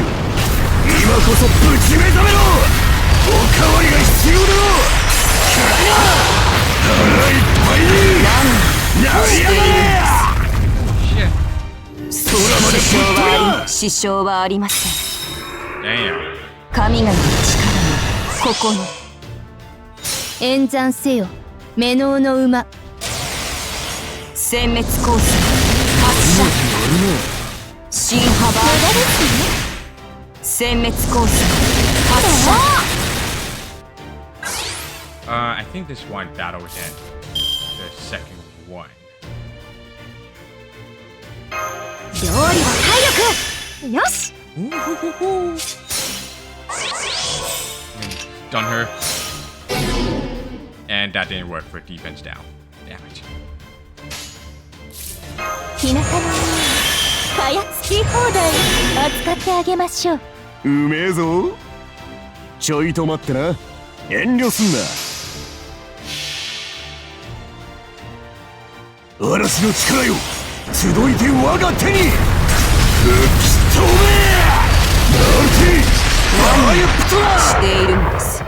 今こそぶち目覚めろ。おかわりが必要だろ。腹いっぱいになりやがれ。空までぶっ飛びだ。支障はありません。 Damn. 神々の力もここに。演算せよメノウの馬。殲滅コース発射。新幅殲滅コース発射。 I think this one battle would end the second one. 料理は体力。よし。 Stun her. And that didn't work for defense down. Damn it. 日向のかやつき放題扱ってあげましょう。うめえぞ。ちょいと待ってな。遠慮すんな。嵐の力よ、集いて我が手に。吹き飛べ。なんてワイプトラしているのです。こ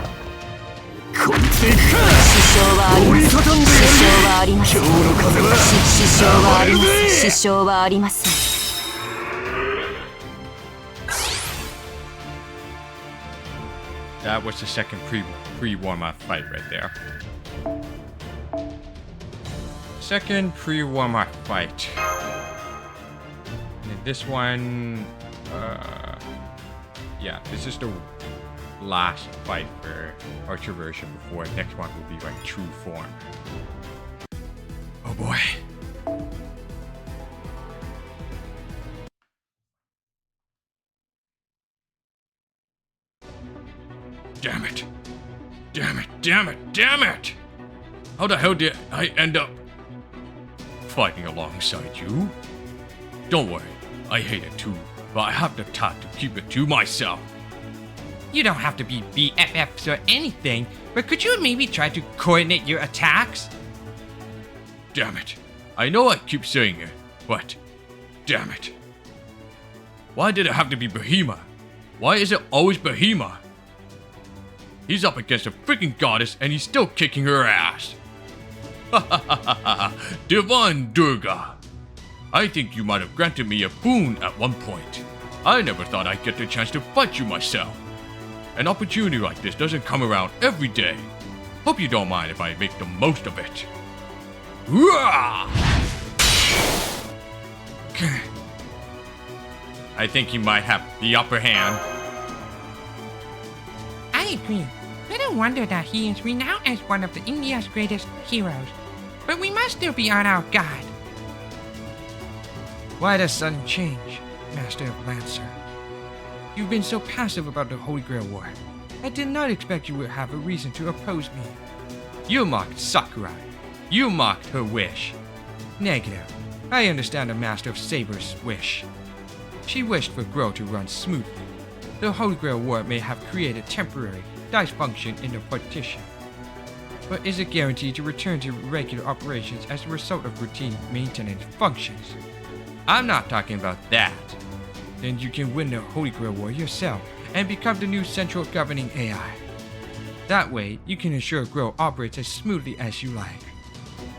いつで行くか。支障はありません。支障はありません。今日の風は支障はありません。支障はありません。 That was the second pre-warm-up fight right there. Second pre-warm-up fight. And then this one, yeah, this is the last fight for Archer version before next one will be like true form. Oh boy. Damn it. Damn it, damn it, damn it! How the hell did I end up fighting alongside you? Don't worry, I hate it too, but I have the tact to keep it to myself. You don't have to be BFFs or anything, but could you maybe try to coordinate your attacks? Damn it. I know I keep saying it, but damn it. Why did it have to be Behemoth? Why is it always Behemoth? He's up against a freaking goddess and he's still kicking her ass. Divine Durga. I think you might have granted me a boon at one point. I never thought I'd get the chance to fight you myself. An opportunity like this doesn't come around every day. Hope you don't mind if I make the most of it. I think he might have the upper hand. I agree. Little wonder that he is renowned as one of India's greatest heroes. But we must still be on our guard. Why the sudden change, Master of Lancer? You've been so passive about the Holy Grail War. I did not expect you would have a reason to oppose me. You mocked Sakurai. You mocked her wish. Negative. I understand the Master of Saber's wish. She wished for Grow to run smoothly. The Holy Grail War may have created temporary dysfunction in the partition. but is it guaranteed to return to regular operations as a result of routine maintenance functions? I'm not talking about that. Then you can win the Holy Grail War yourself and become the new central governing AI. That way, you can ensure Grail operates as smoothly as you like.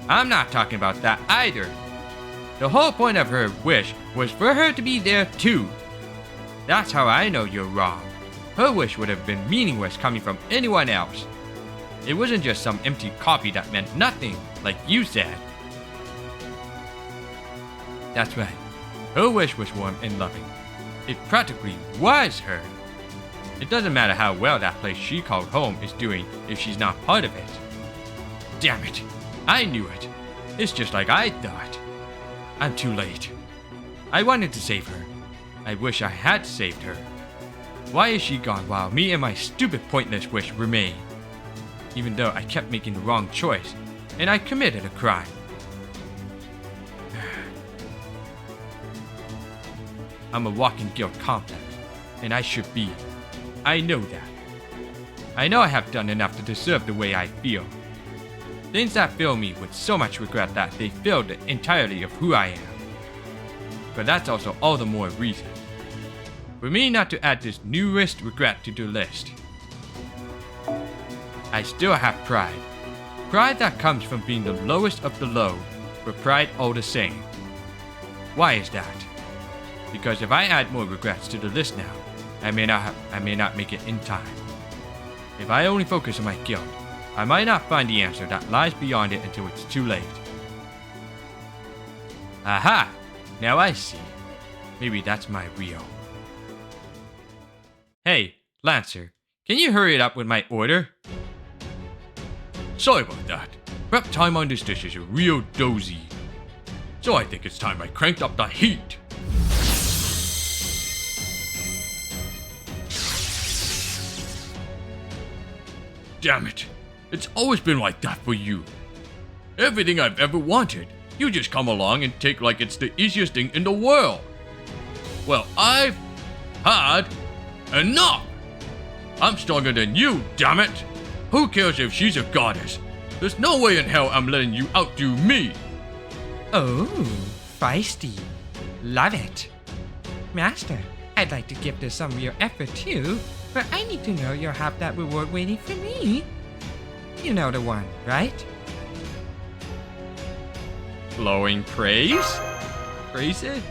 I'm not talking about that either. The whole point of her wish was for her to be there too. That's how I know you're wrong. Her wish would have been meaningless coming from anyone else. It wasn't just some empty copy that meant nothing, like you said. That's right. Her wish was warm and loving. It practically was her. It doesn't matter how well that place she called home is doing if she's not part of it. Damn it. I knew it. It's just like I thought. I'm too late. I wanted to save her. I wish I had saved her. Why is she gone while me and my stupid pointless wish remain? Even though I kept making the wrong choice, and I committed a crime. I'm a walking guilt complex, and I should be. I know that. I know I have done enough to deserve the way I feel. Things that fill me with so much regret that they filled entirely of who I am. But that's also all the more reason for me not to add this newest regret to the list. I still have pride. Pride that comes from being the lowest of the low, but pride all the same. Why is that? Because if I add more regrets to the list now, I may not make it in time. If I only focus on my guilt, I might not find the answer that lies beyond it until it's too late. Aha! Now I see. Maybe that's my Rio. Hey, Lancer, can you hurry it up with my order? Sorry about that. Prep time on this dish is a real dozy. So I think it's time I cranked up the heat. Damn it. It's always been like that for you. Everything I've ever wanted, you just come along and take like it's the easiest thing in the world. Well, I've had enough. I'm stronger than you, damn it. Who cares if she's a goddess? There's no way in hell I'm letting you outdo me. Oh, feisty. Love it. Master, I'd like to give this some real effort too, but I need to know you'll have that reward waiting for me. You know the one, right? Glowing praise? Praise it?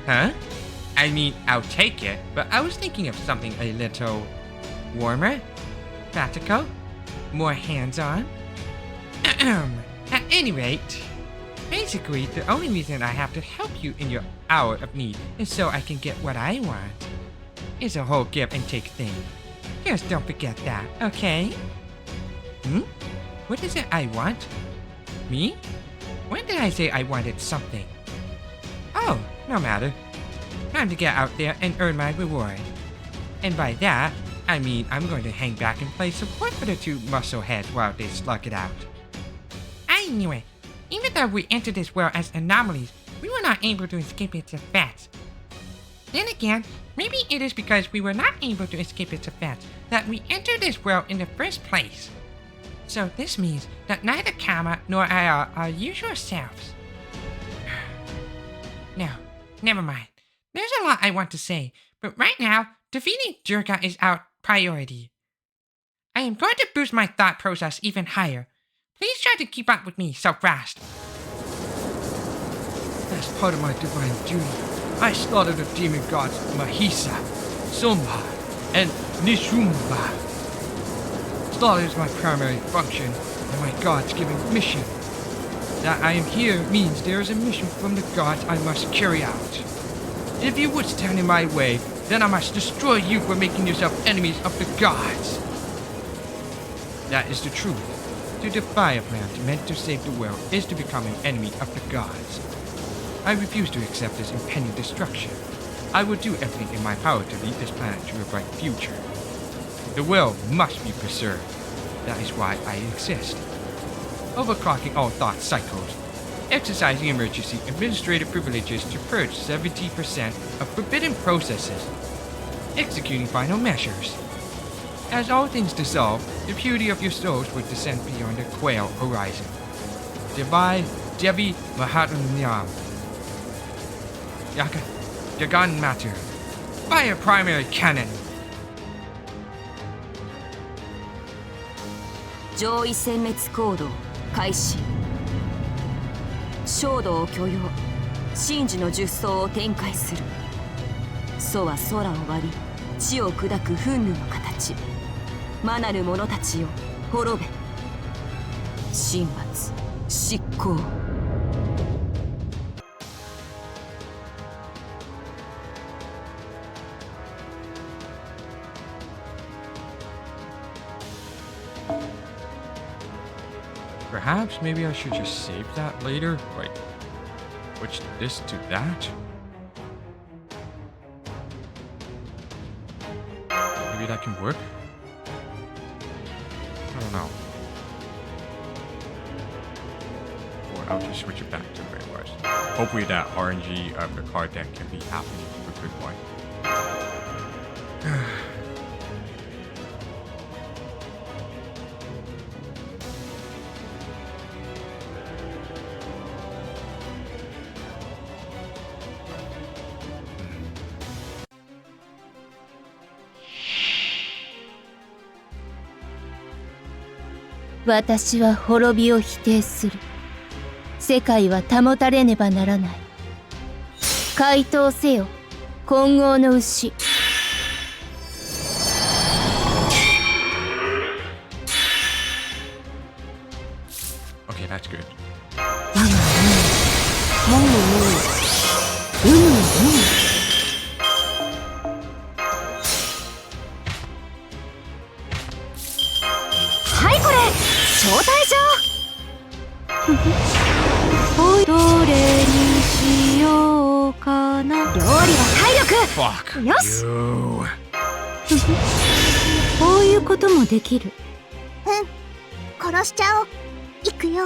Huh? I mean, I'll take it, but I was thinking of something a little warmer, practical, more hands-on. At any rate, basically, the only reason I have to help you in your hour of need is so I can get what I want. It's a whole give and take thing. Just don't forget that, okay? What is it I want? Me? When did I say I wanted something? Oh, no matter. Time to get out there and earn my reward. And by that, I mean I'm going to hang back and play support for the two muscle heads while they slug it out. I knew it. Even though we entered this world as anomalies, we were not able to escape its effects. Then again, maybe it is because we were not able to escape its effects that we entered this world in the first place. So this means that neither Kama nor I are our usual selves. No, never mind. There's a lot I want to say, but right now, defeating Durga is our priority. I am going to boost my thought process even higher. Please try to keep up with me so fast. As part of my divine duty, I slaughtered the demon gods Mahisa, Sumba, and Nishumba. Slaughter is my primary function and my gods-given mission. That I am here means there is a mission from the gods I must carry out. If you would stand in my way, then I must destroy you for making yourself enemies of the gods. That is the truth. To defy a plan meant to save the world is to become an enemy of the gods. I refuse to accept this impending destruction. I will do everything in my power to lead this planet to a bright future. The world must be preserved. That is why I exist. Overclocking all thought cycles. Exercising emergency administrative privileges to purge 70% of forbidden processes. Executing final measures. As all things dissolve, the purity of your souls would descend beyond the quail horizon. Devi Devi Mahatmyam. Yaka Jagan Matter. Fire primary cannon. 上位殲滅行動開始。衝動を許容、神樹の術草を展開する。祖は空を割り、地を砕く憤怒の形。魔なる者たちよ、滅べ。神罰、執行。Perhaps maybe I should just save that later? Like, switch this to that? Maybe that can work? I don't know. Or I'll just switch it back to where it was. Hopefully that RNG of the card deck can be happening for a good one. "私は滅びを否定する。世界は保たれねばならない。回答せよ、金剛の牛。Okay, that's good. はいこれ、招待状。おい、どれにしようかな。料理は体力。 Fuck よし。 you. こういうこともできる。殺しちゃおう。行くよ。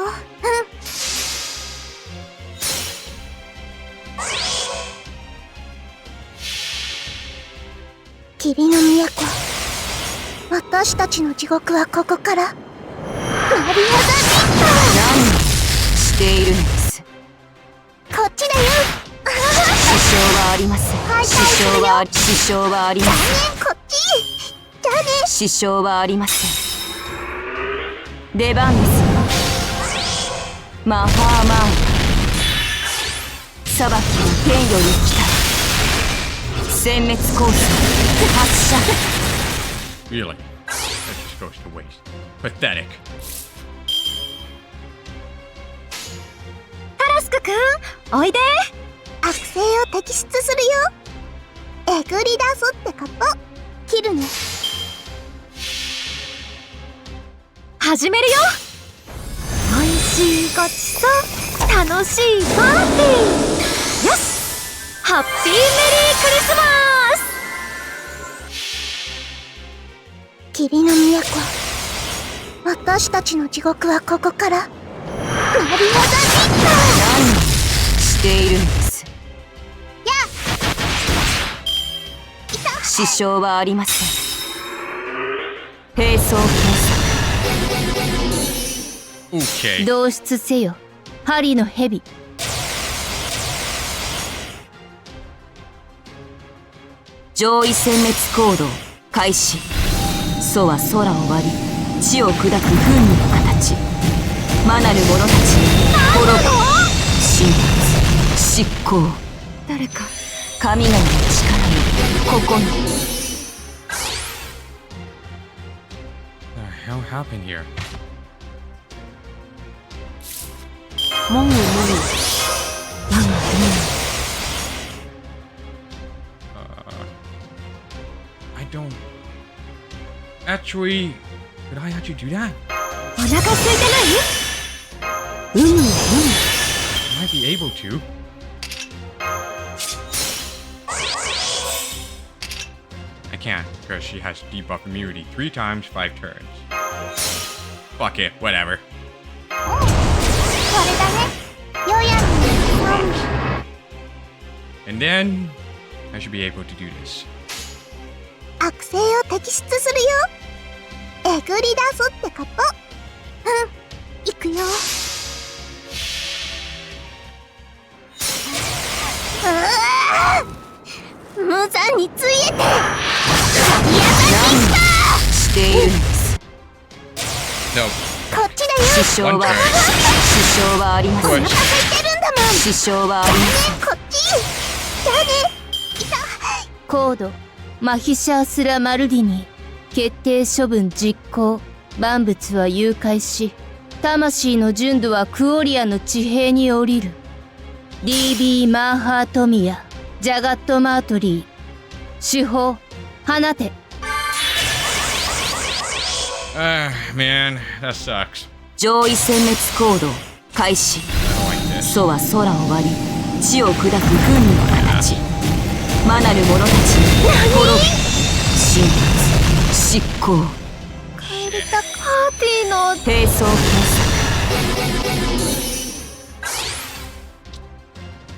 霧の都。私たちの地獄はここから。マリアザジ何をしているのです。こっちだよ。支障はありません。支障はありません。こっち。じゃあね。支障はありません。出番ですよ。マファーマーン。裁きの天より来た。殲滅コース発射。 Really? That just goes to waste. Pathetic. タラスクくん、おいで。悪性を摘出するよ。えぐり出すってこと。切るね。始めるよ。おいしいごちそう、楽しいパーティー。よし、ハッピーメリークリスマス。霧の都。私たちの地獄はここから。マリアザジ何をしているのです。支障はありません。並走検 Okay. 導出せよ、針の蛇。上位殲滅行動開始。祖は空を割り、地を砕く憤怒の形。魔なる者たち滅べ。神罰、執行。誰か神々の力よ、ここに。 What the hell happened here? もぐもぐ。I don't. Actually, could I actually do that? お腹空いてない？I might be able to. I can't, because she has debuff immunity 3 times, 5 turns. Fuck it, whatever. これだね。よやん。 And then, I should be able to do this. 悪性を摘出するよ。えぐり出そうってこと。いくよ。無残についえてしているのです。 No. こっちだよ。支障は One turn. 支障はありません。 Push. 言ってるんだもん。支障はありません。こっち。じゃあね。いた。コードマヒシャースラ・マルディニ決定処分実行。万物は誘拐し魂の純度はクオリアの地平に降りる。 DB マーハートミヤジャガットマートリー手法放て。 Man, that sucks. 上位殲滅行動開始。 I don't like this. 祖は空を割り地を砕く軍議の形。魔なる者たちに滅ぶ神罰執行。帰りたパーティーの低層検索。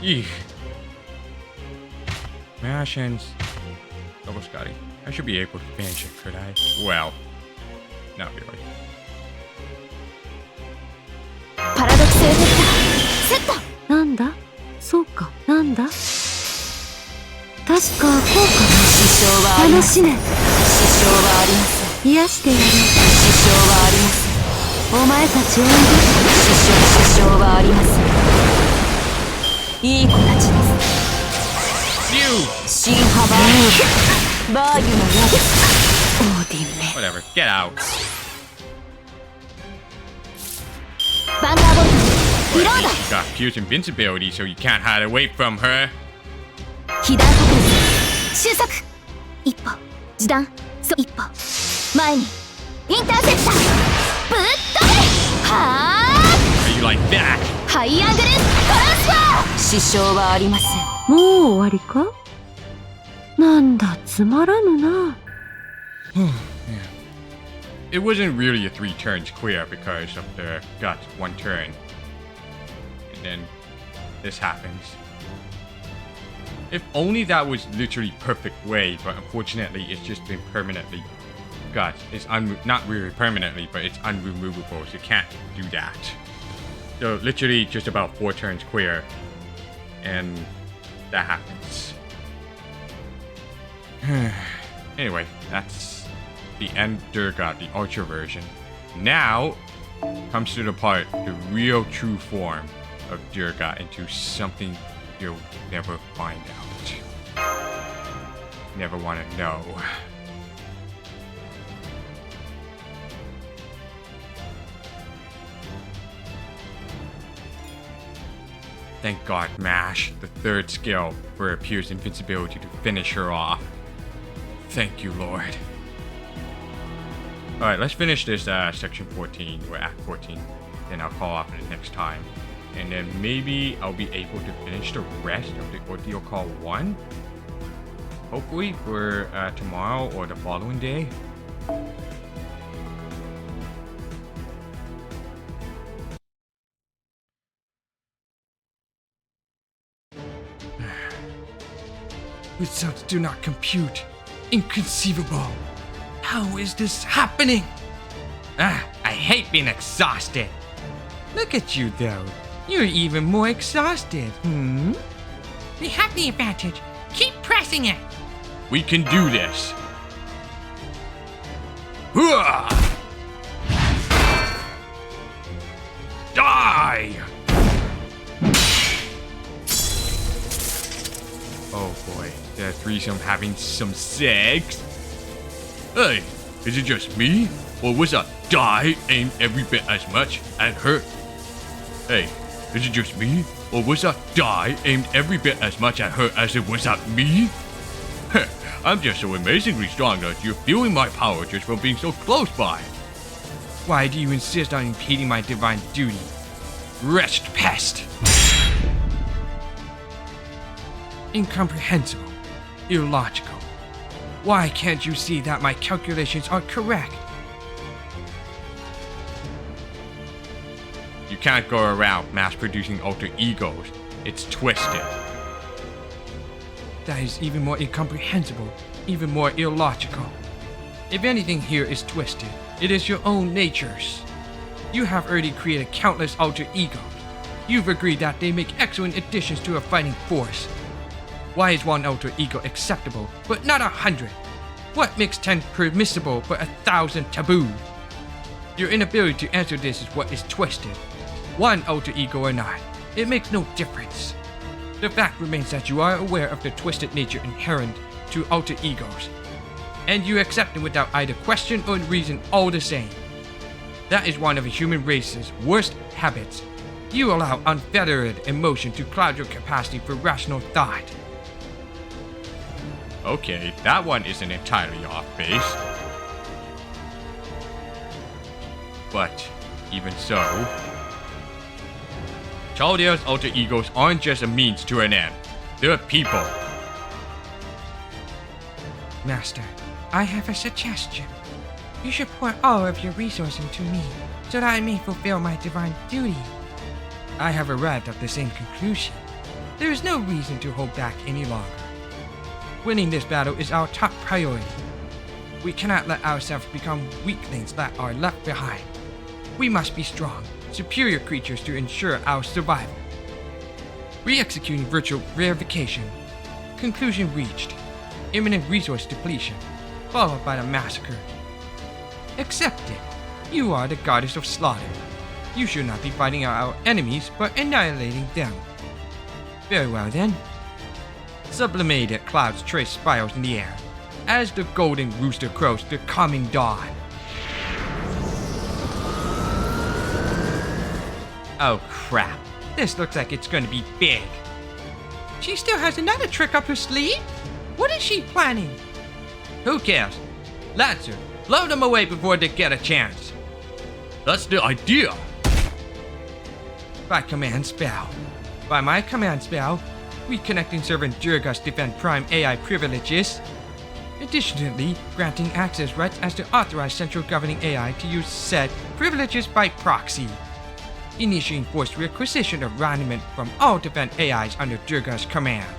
Eek. Mashins. Double Scotty. I should be able to finish it, could I? Well, not really. パラドキセーセット。なんだそうかなんだ確かこうかな。支障はありません。支障はありません。癒してやる。支障はありません。お前たちを支障はありません。いい子たちです。 You! 新派バーギュの矢です。オーディンめ。 Whatever. Get out. バンダーボルトリロード。 She's got Pierce invincibility, so you can't hide away from her. 被弾確率収束。一歩時短一歩前にインターセプターぶっ飛べ。は Are you like that? あハイアングルトランスファー。支障はありません。もう終わりか。なんだつまらぬな。 It wasn't really a 3 turns clear because of the gut 1 turn. And then this happens. If only that was literally perfect way, but unfortunately it's just been permanently gut. It's not really permanently, but it's unremovable, so you can't do that. So literally just about 4 turns clear. And that happens. Anyway, that's the end Durga, the Ultra version. Now comes to the part, the real true form of Durga into something you'll never find out. Never want to know. Thank God, Mash, the third skill for Pierce's invincibility to finish her off. Thank you, Lord. Alright, let's finish this section 14, or act 14. Then I'll call off it next time. And then maybe I'll be able to finish the rest of the Ordeal Call 1. Hopefully for tomorrow or the following day. Results do not compute. Inconceivable. How is this happening? I hate being exhausted. Look at you though. You're even more exhausted. We have the advantage. Keep pressing it. We can do this. Hooah! Die! Oh boy, the threesome having some sex. Hey, is it just me? Or was that die aimed every bit as much at her? Hey, is it just me? Or was that die aimed every bit as much at her as it was at me? I'm just so amazingly strong that you're feeling my power just from being so close by. Why do you insist on impeding my divine duty? Wretched pest! Incomprehensible. Illogical. Why can't you see that my calculations are correct? You can't go around mass-producing alter egos. It's twisted. That is even more incomprehensible, even more illogical. If anything here is twisted, It is your own natures. You have already created countless alter egos. You've agreed that they make excellent additions to a fighting force. Why is one alter ego acceptable, but not 100? What makes 10 permissible, but 1,000 taboo? Your inability to answer this is what is twisted. One alter ego or not, it makes no difference. The fact remains that you are aware of the twisted nature inherent to alter egos, and you accept them without either question or reason all the same. That is one of the human race's worst habits. You allow unfettered emotion to cloud your capacity for rational thought. Okay, that one isn't entirely off base. But, even so, Chaldea's alter egos aren't just a means to an end. They're people. Master, I have a suggestion. You should pour all of your resources into me, so that I may fulfill my divine duty. I have arrived at the same conclusion. There is no reason to hold back any longer. Winning this battle is our top priority. We cannot let ourselves become weaklings that are left behind. We must be strong, superior creatures to ensure our survival. Re-executing virtual verification. Conclusion reached. Imminent resource depletion, followed by the massacre. Accept it. You are the goddess of slaughter. You should not be fighting our enemies, but annihilating them. Very well then. Sublimated clouds trace spirals in the air, as the golden rooster crows the coming dawn. Oh crap, this looks like it's gonna be big. She still has another trick up her sleeve? What is she planning? Who cares? Lancer, blow them away before they get a chance. That's the idea. By command spell. By my command spell, reconnecting servant Durgas defend prime AI privileges. Additionally, granting access rights as the authorized central governing AI to use said privileges by proxy. Initiating forced requisition of raniment from all defend AIs under Durga's command.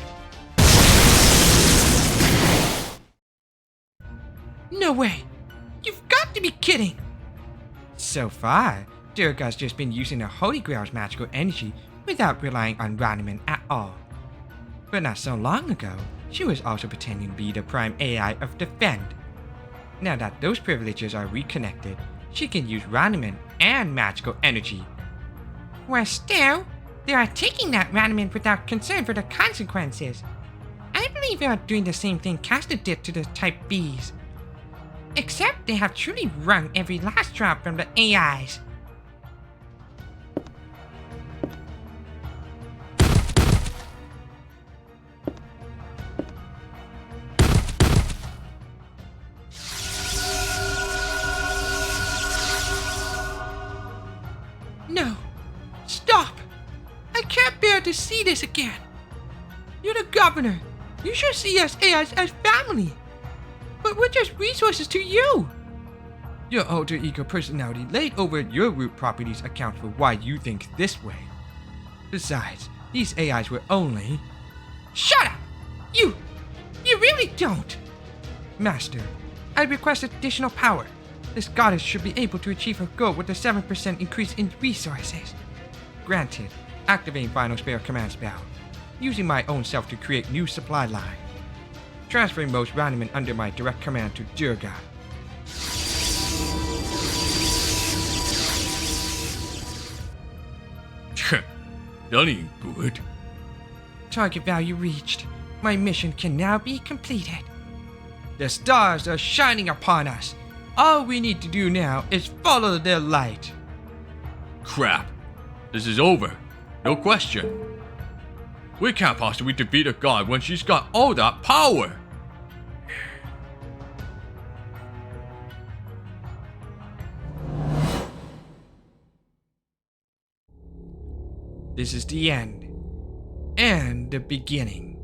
No way! You've got to be kidding! So far, Durga's just been using the Holy Grail's magical energy without relying on raniment at all. But not so long ago, she was also pretending to be the prime AI of Defend. Now that those privileges are reconnected, she can use raniment and magical energy. Well, still, they are taking that raniment without concern for the consequences. I believe they are doing the same thing Caster did to the Type Bs. Except they have truly wrung every last drop from the AIs. No. Stop! I can't bear to see this again. You're the governor. You should see us AIs as family. But we're just resources to you. Your alter ego personality laid over your root properties accounts for why you think this way. Besides, these AIs were only... Shut up! You really don't! Master, I request additional power. This goddess should be able to achieve her goal with a 7% increase in resources. Granted, activating final spare command spell. Using my own self to create new supply line. Transferring most raniment under my direct command to Durga. That ain't good. Target value reached. My mission can now be completed. The stars are shining upon us. All we need to do now is follow their light. Crap. This is over. No question. We can't possibly defeat a god when she's got all that power. This is the end. And the beginning.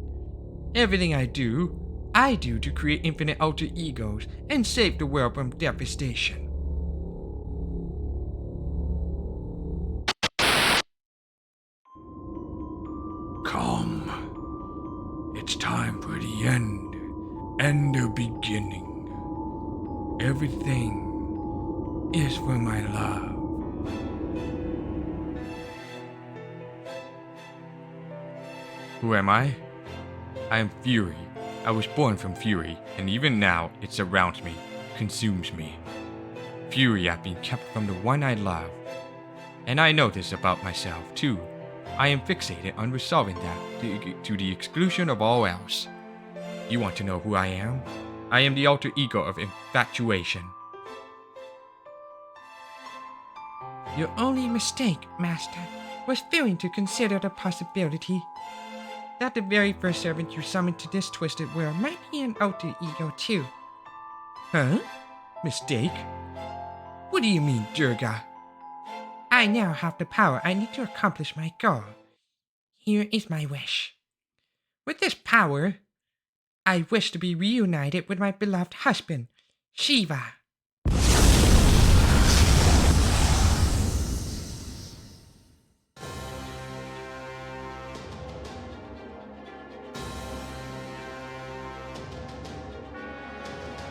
Everything I do to create infinite alter egos and save the world from devastation. Come. It's time for the end and the beginning. Everything is for my love. Who am I? I am Fury. I was born from Fury, and even now it surrounds me, consumes me. Fury I've been kept from the one I love. And I know this about myself, too. I am fixated on resolving that to the exclusion of all else. You want to know who I am? I am the alter ego of infatuation. Your only mistake, Master, was failing to consider the possibility that the very first servant you summoned to this twisted world might be an alter ego too. Huh? Mistake? What do you mean, Durga? I now have the power I need to accomplish my goal. Here is my wish. With this power, I wish to be reunited with my beloved husband, Shiva.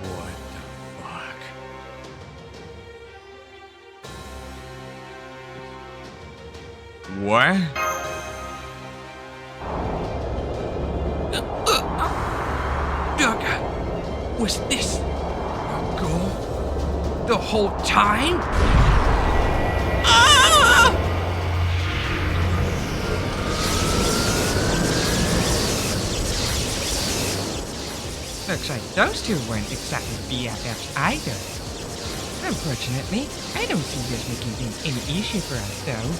What the fuck? What? Durga, was this our goal the whole time? Looks like those two weren't exactly BFFs either. Unfortunately, I don't see this making things any easier for us, though.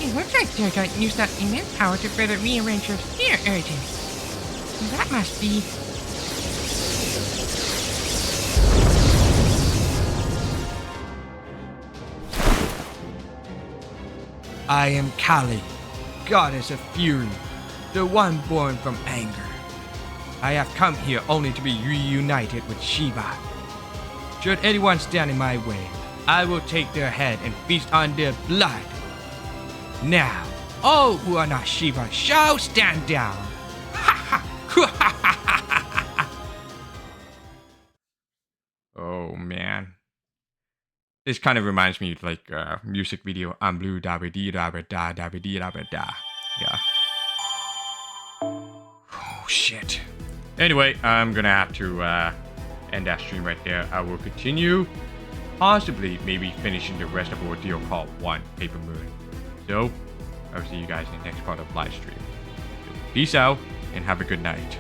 It looks like Durga used that immense power to further rearrange her fear urges. That must be... I am Kali, goddess of fury, the one born from anger. I have come here only to be reunited with Shiva. Should anyone stand in my way, I will take their head and feast on their blood. Now, all who are not Shiva shall stand down. Oh man. This kind of reminds me of like a music video. I'm blue da ba dee da ba da da ba dee da ba da. Yeah. Oh shit. Anyway, I'm gonna have to end that stream right there. I will continue, possibly maybe finishing the rest of Ordeal Part 1, Paper Moon. So, I'll see you guys in the next part of live stream. Peace out and have a good night.